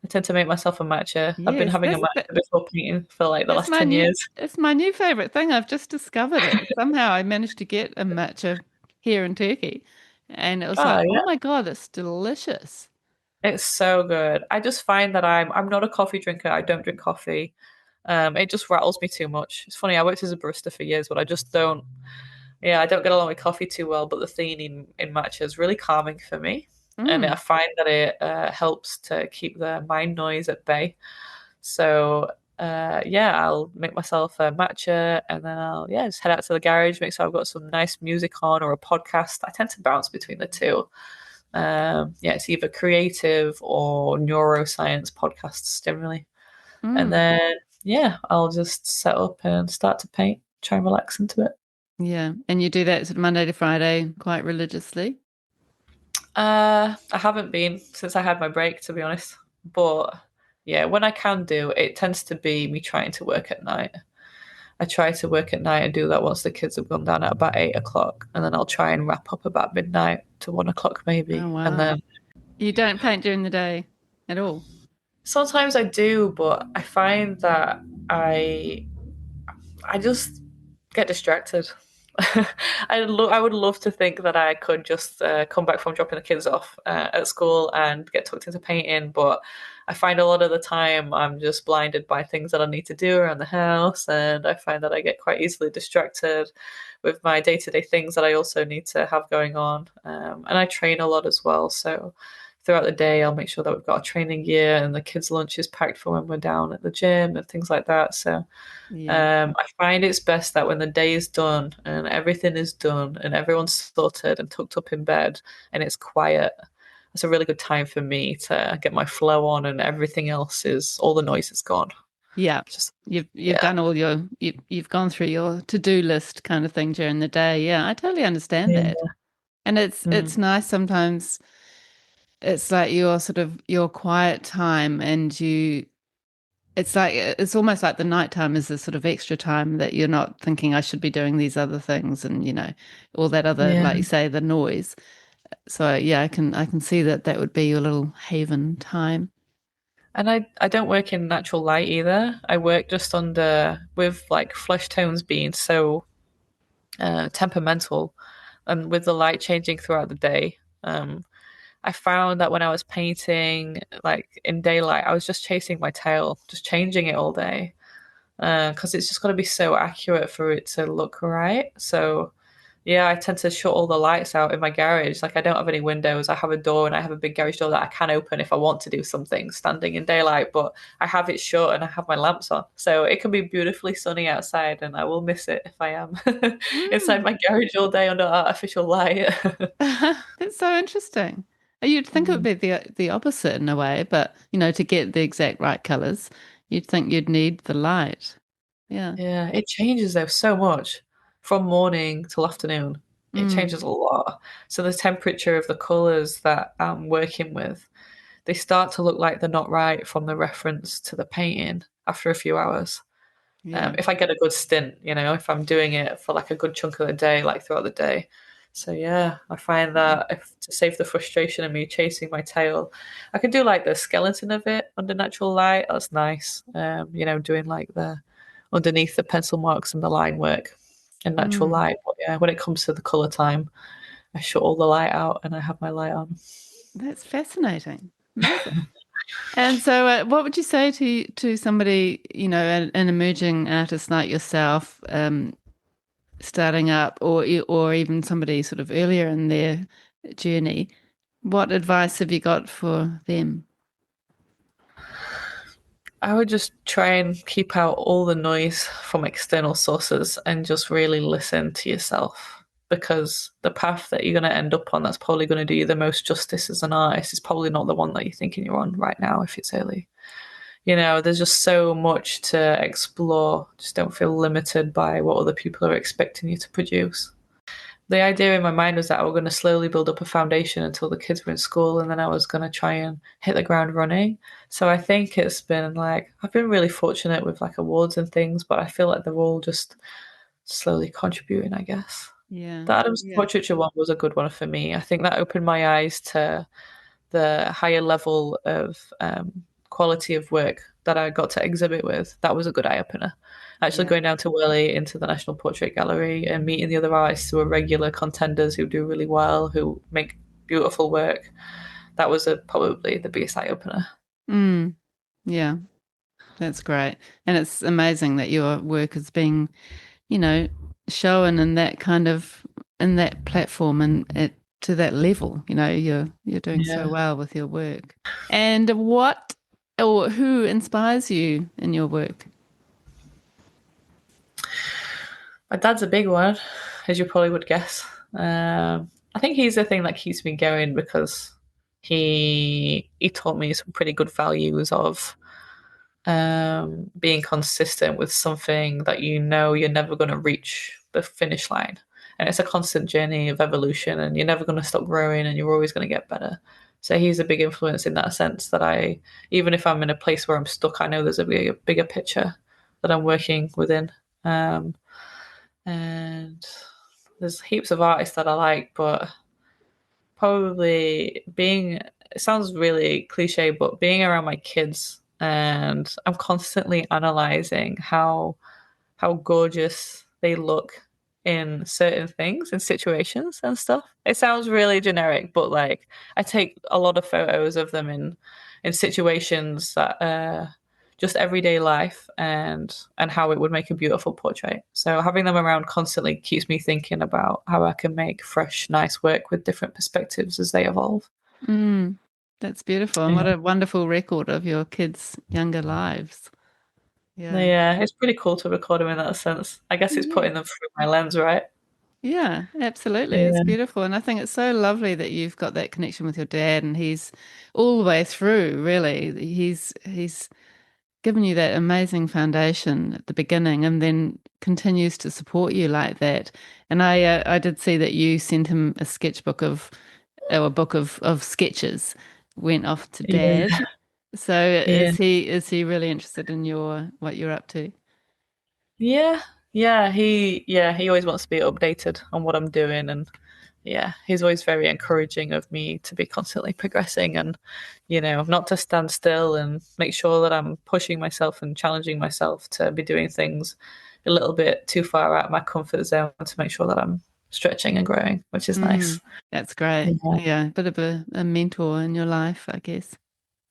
I tend to make myself a matcha. I've been Yes, having a matcha before painting for like the that's last my 10 new years. it's my new favorite thing. I've just discovered it. Somehow I managed to get a matcha here in Turkey, and it was Oh, like, oh yeah. my God, it's delicious. It's so good. I just find that I'm not a coffee drinker. I don't drink coffee. It just rattles me too much. It's funny, I worked as a barista for years, but I just don't, yeah, I don't get along with coffee too well. But the theanine in matcha is really calming for me. And I Mm, find that it helps to keep the mind noise at bay. So, yeah, I'll make myself a matcha and then I'll, yeah, just head out to the garage, make sure I've got some nice music on or a podcast. I tend to bounce between the two. Yeah, it's either creative or neuroscience podcasts generally. And mm. then, yeah, I'll just set up and start to paint, try and relax into it. Yeah, and you do that sort of Monday to Friday quite religiously. I haven't been since I had my break, to be honest. But yeah, when I can do, it tends to be me trying to work at night. I try to work at night and do that once the kids have gone down at about 8 o'clock, and then I'll try and wrap up about midnight to 1 o'clock Oh maybe. And wow. then You don't paint during the day at all. sometimes I do, but I find that I I just get distracted. I would love to think that I could just come back from dropping the kids off at school and get tucked into painting, but I find a lot of the time I'm just blinded by things that I need to do around the house, and I find that I get quite easily distracted with my day-to-day things that I also need to have going on. And I train a lot as well, so throughout the day I'll make sure that we've got a training gear and the kids' lunch is packed for when we're down at the gym and things like that. So Yeah. I find it's best that when the day is done and everything is done and everyone's sorted and tucked up in bed and it's quiet, it's a really good time for me to get my flow on and everything else is all the noise is gone. Yeah. Just You've yeah. done all you've gone through your to-do list kind of thing during the day. Yeah, I totally understand that. Yeah. And it's Mm. nice sometimes it's like your sort of your quiet time and you it's like it's almost like the nighttime is this sort of extra time that you're not thinking I should be doing these other things and all that other Yeah. like you say the noise. So yeah, I can see that that would be your little haven time. And I don't work in natural light either. I work just under with like flesh tones being so temperamental and with the light changing throughout the day. I found that when I was painting, like in daylight, I was just chasing my tail, just changing it all day. Because it's just got to be so accurate for it to look right. So, yeah, I tend to shut all the lights out in my garage. Like, I don't have any windows. I have a door and I have a big garage door that I can open if I want to do something standing in daylight, but I have it shut and I have my lamps on. So it can be beautifully sunny outside and I will miss it if I am inside Mm. my garage all day under artificial light. That's so interesting. You'd think it would Mm. be the opposite in a way, but to get the exact right colors, you'd think you'd need the light. Yeah. Yeah, it changes though so much from morning till afternoon. It Mm. changes a lot. So the temperature of the colours that I'm working with, they start to look like they're not right from the reference to the painting after a few hours. Yeah. If I get a good stint, if I'm doing it for like a good chunk of the day, like throughout the day. So yeah, I find that if to save the frustration of me chasing my tail, I can do like the skeleton of it under natural light. That's nice. Doing like the underneath the pencil marks and the line work in natural Mm. light. But yeah, when it comes to the color time, I shut all the light out and I have my light on. That's fascinating. Amazing. And so, what would you say to somebody, an emerging artist like yourself, starting up, or even somebody sort of earlier in their journey? What advice have you got for them? I would just try and keep out all the noise from external sources and just really listen to yourself, because the path that you're going to end up on that's probably going to do you the most justice as an artist is probably not the one that you're thinking you're on right now if it's early. There's just so much to explore. Just don't feel limited by what other people are expecting you to produce. The idea in my mind was that I was going to slowly build up a foundation until the kids were in school, and then I was going to try and hit the ground running. So I think it's been like, I've been really fortunate with like awards and things, but I feel like they're all just slowly contributing, I guess. Yeah. The Adam's Yeah. Portraiture one was a good one for me. I think that opened my eyes to the higher level of quality of work that I got to exhibit with. That was a good eye opener. Actually, Yeah. going down to Whirly into the National Portrait Gallery and meeting the other artists who are regular contenders who do really well, who make beautiful work. That was probably the biggest eye opener. Mm. Yeah. That's great. And it's amazing that your work is being, you know, shown in that kind of in that platform and to that level. You're doing so Yeah. well with your work. And what or who inspires you in your work? My dad's a big one, as you probably would guess. I think he's the thing that keeps me going because he taught me some pretty good values of being consistent with something that you know you're never going to reach the finish line. And it's a constant journey of evolution, and you're never going to stop growing, and you're always going to get better. So he's a big influence in that sense that even if I'm in a place where I'm stuck, I know there's a bigger picture that I'm working within. Um, and there's heaps of artists that I like, but probably it sounds really cliche, but being around my kids, and I'm constantly analyzing how gorgeous they look in certain things and situations and stuff. It sounds really generic, but like I take a lot of photos of them in situations that just everyday life and how it would make a beautiful portrait. So having them around constantly keeps me thinking about how I can make fresh, nice work with different perspectives as they evolve. Mm, that's beautiful. And what Yeah. a wonderful record of your kids' younger lives. Yeah. Yeah, it's pretty cool to record them in that sense. I guess it's Yeah. putting them through my lens, right? Yeah, absolutely. It's Yeah. beautiful. And I think it's so lovely that you've got that connection with your dad and he's all the way through, really. He's given you that amazing foundation at the beginning and then continues to support you like that. And I did see that you sent him a sketchbook or a book of sketches, went off to Yeah. dad. So Yeah. is he really interested in what you're up to? Yeah. Yeah, he always wants to be updated on what I'm doing, and yeah, he's always very encouraging of me to be constantly progressing and not to stand still, and make sure that I'm pushing myself and challenging myself to be doing things a little bit too far out of my comfort zone to make sure that I'm stretching and growing, which is Mm, nice. that's great. Yeah. Yeah, a bit of a mentor in your life, I guess.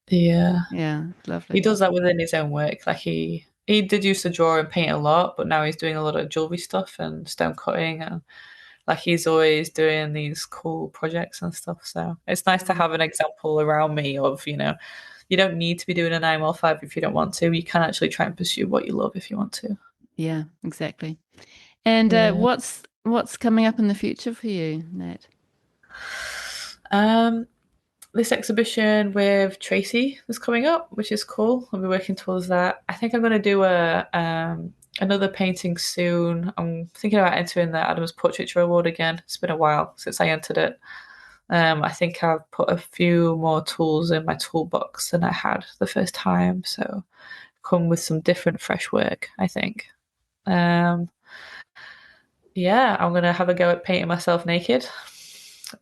Yeah. Yeah, He lovely. does that within his own work. Like he did used to draw and paint a lot, but now he's doing a lot of jewelry stuff and stone cutting, and like he's always doing these cool projects and stuff. So it's nice to Mm. have an example around me of, you don't need to be doing a 9 or 5 if you don't want to. You can actually try and pursue what you love if you want to. Yeah, exactly. And Yeah. what's coming up in the future for you, Nat? Um, this exhibition with Tracy is coming up, which is cool. I'll be working towards that. I think I'm going to do another painting soon. I'm thinking about entering the Adam's Portraiture Award again. It's been a while since I entered it. I think I've put a few more tools in my toolbox than I had the first time, so come with some different, fresh work, I think. Um, yeah, I'm gonna have a go at painting myself naked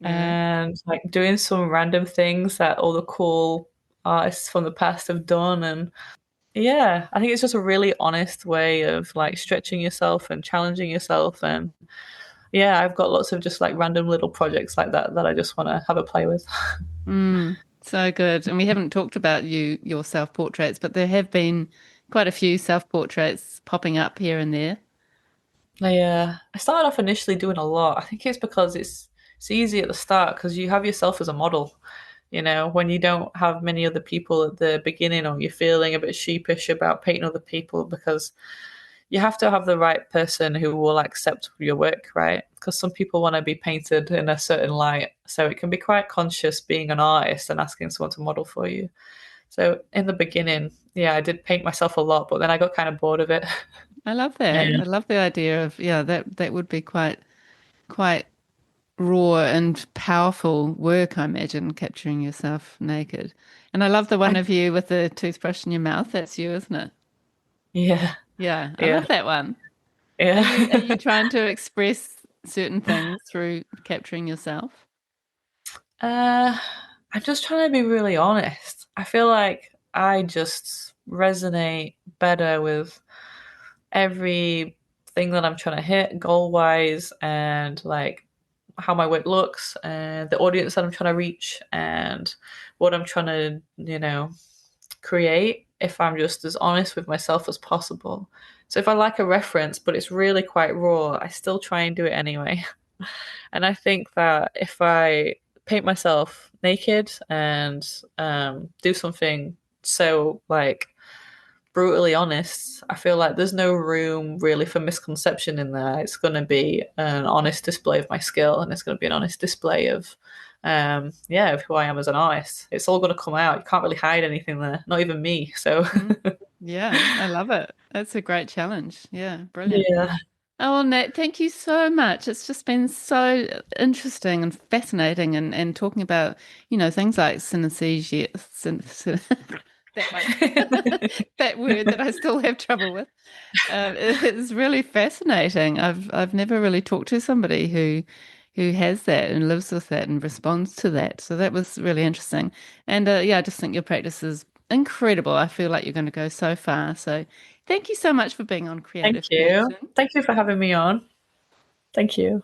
Yeah. and like doing some random things that all the cool artists from the past have done. And yeah, I think it's just a really honest way of like stretching yourself and challenging yourself. And yeah, I've got lots of just like random little projects like that that I just want to have a play with. So good. And we haven't talked about your self-portraits, but there have been quite a few self-portraits popping up here and there. I started off initially doing a lot. I think it's because it's easy at the start because you have yourself as a model. You know, when you don't have many other people at the beginning, or you're feeling a bit sheepish about painting other people, because you have to have the right person who will accept your work, right? Because some people want to be painted in a certain light. So it can be quite conscious being an artist and asking someone to model for you. So in the beginning, yeah, I did paint myself a lot, but then I got kind of bored of it. I love that. Yeah. I love the idea of, yeah, that would be quite raw and powerful work, I imagine, capturing yourself naked. And I love the one I, of you with the toothbrush in your mouth. That's you, isn't it? yeah, Yeah, I yeah, love that one. Are you yeah. trying to express certain things through capturing yourself? Uh, I'm just trying to be really honest. I feel like I just resonate better with everything that I'm trying to hit goal wise, and like how my work looks and the audience that I'm trying to reach and what I'm trying to, create, if I'm just as honest with myself as possible. So if I like a reference, but it's really quite raw, I still try and do it anyway. And I think that if I paint myself naked and do something so like brutally honest, I feel like there's no room really for misconception in there. It's going to be an honest display of my skill, and it's going to be an honest display of, yeah, of who I am as an artist. It's all going to come out. You can't really hide anything there, not even me. So, Mm. Yeah, I love it. That's a great challenge. Yeah, brilliant. yeah, Oh, well, Nat, thank you so much. It's just been so interesting and fascinating and talking about, things like synesthesia, that one, that word that I still have trouble with. It's really fascinating. I've never really talked to somebody who has that and lives with that and responds to that. So that was really interesting. And yeah, I just think your practice is incredible. I feel like you're going to go so far. So thank you so much for being on thank Creative you. Connection. Thank you for having me on. Thank you.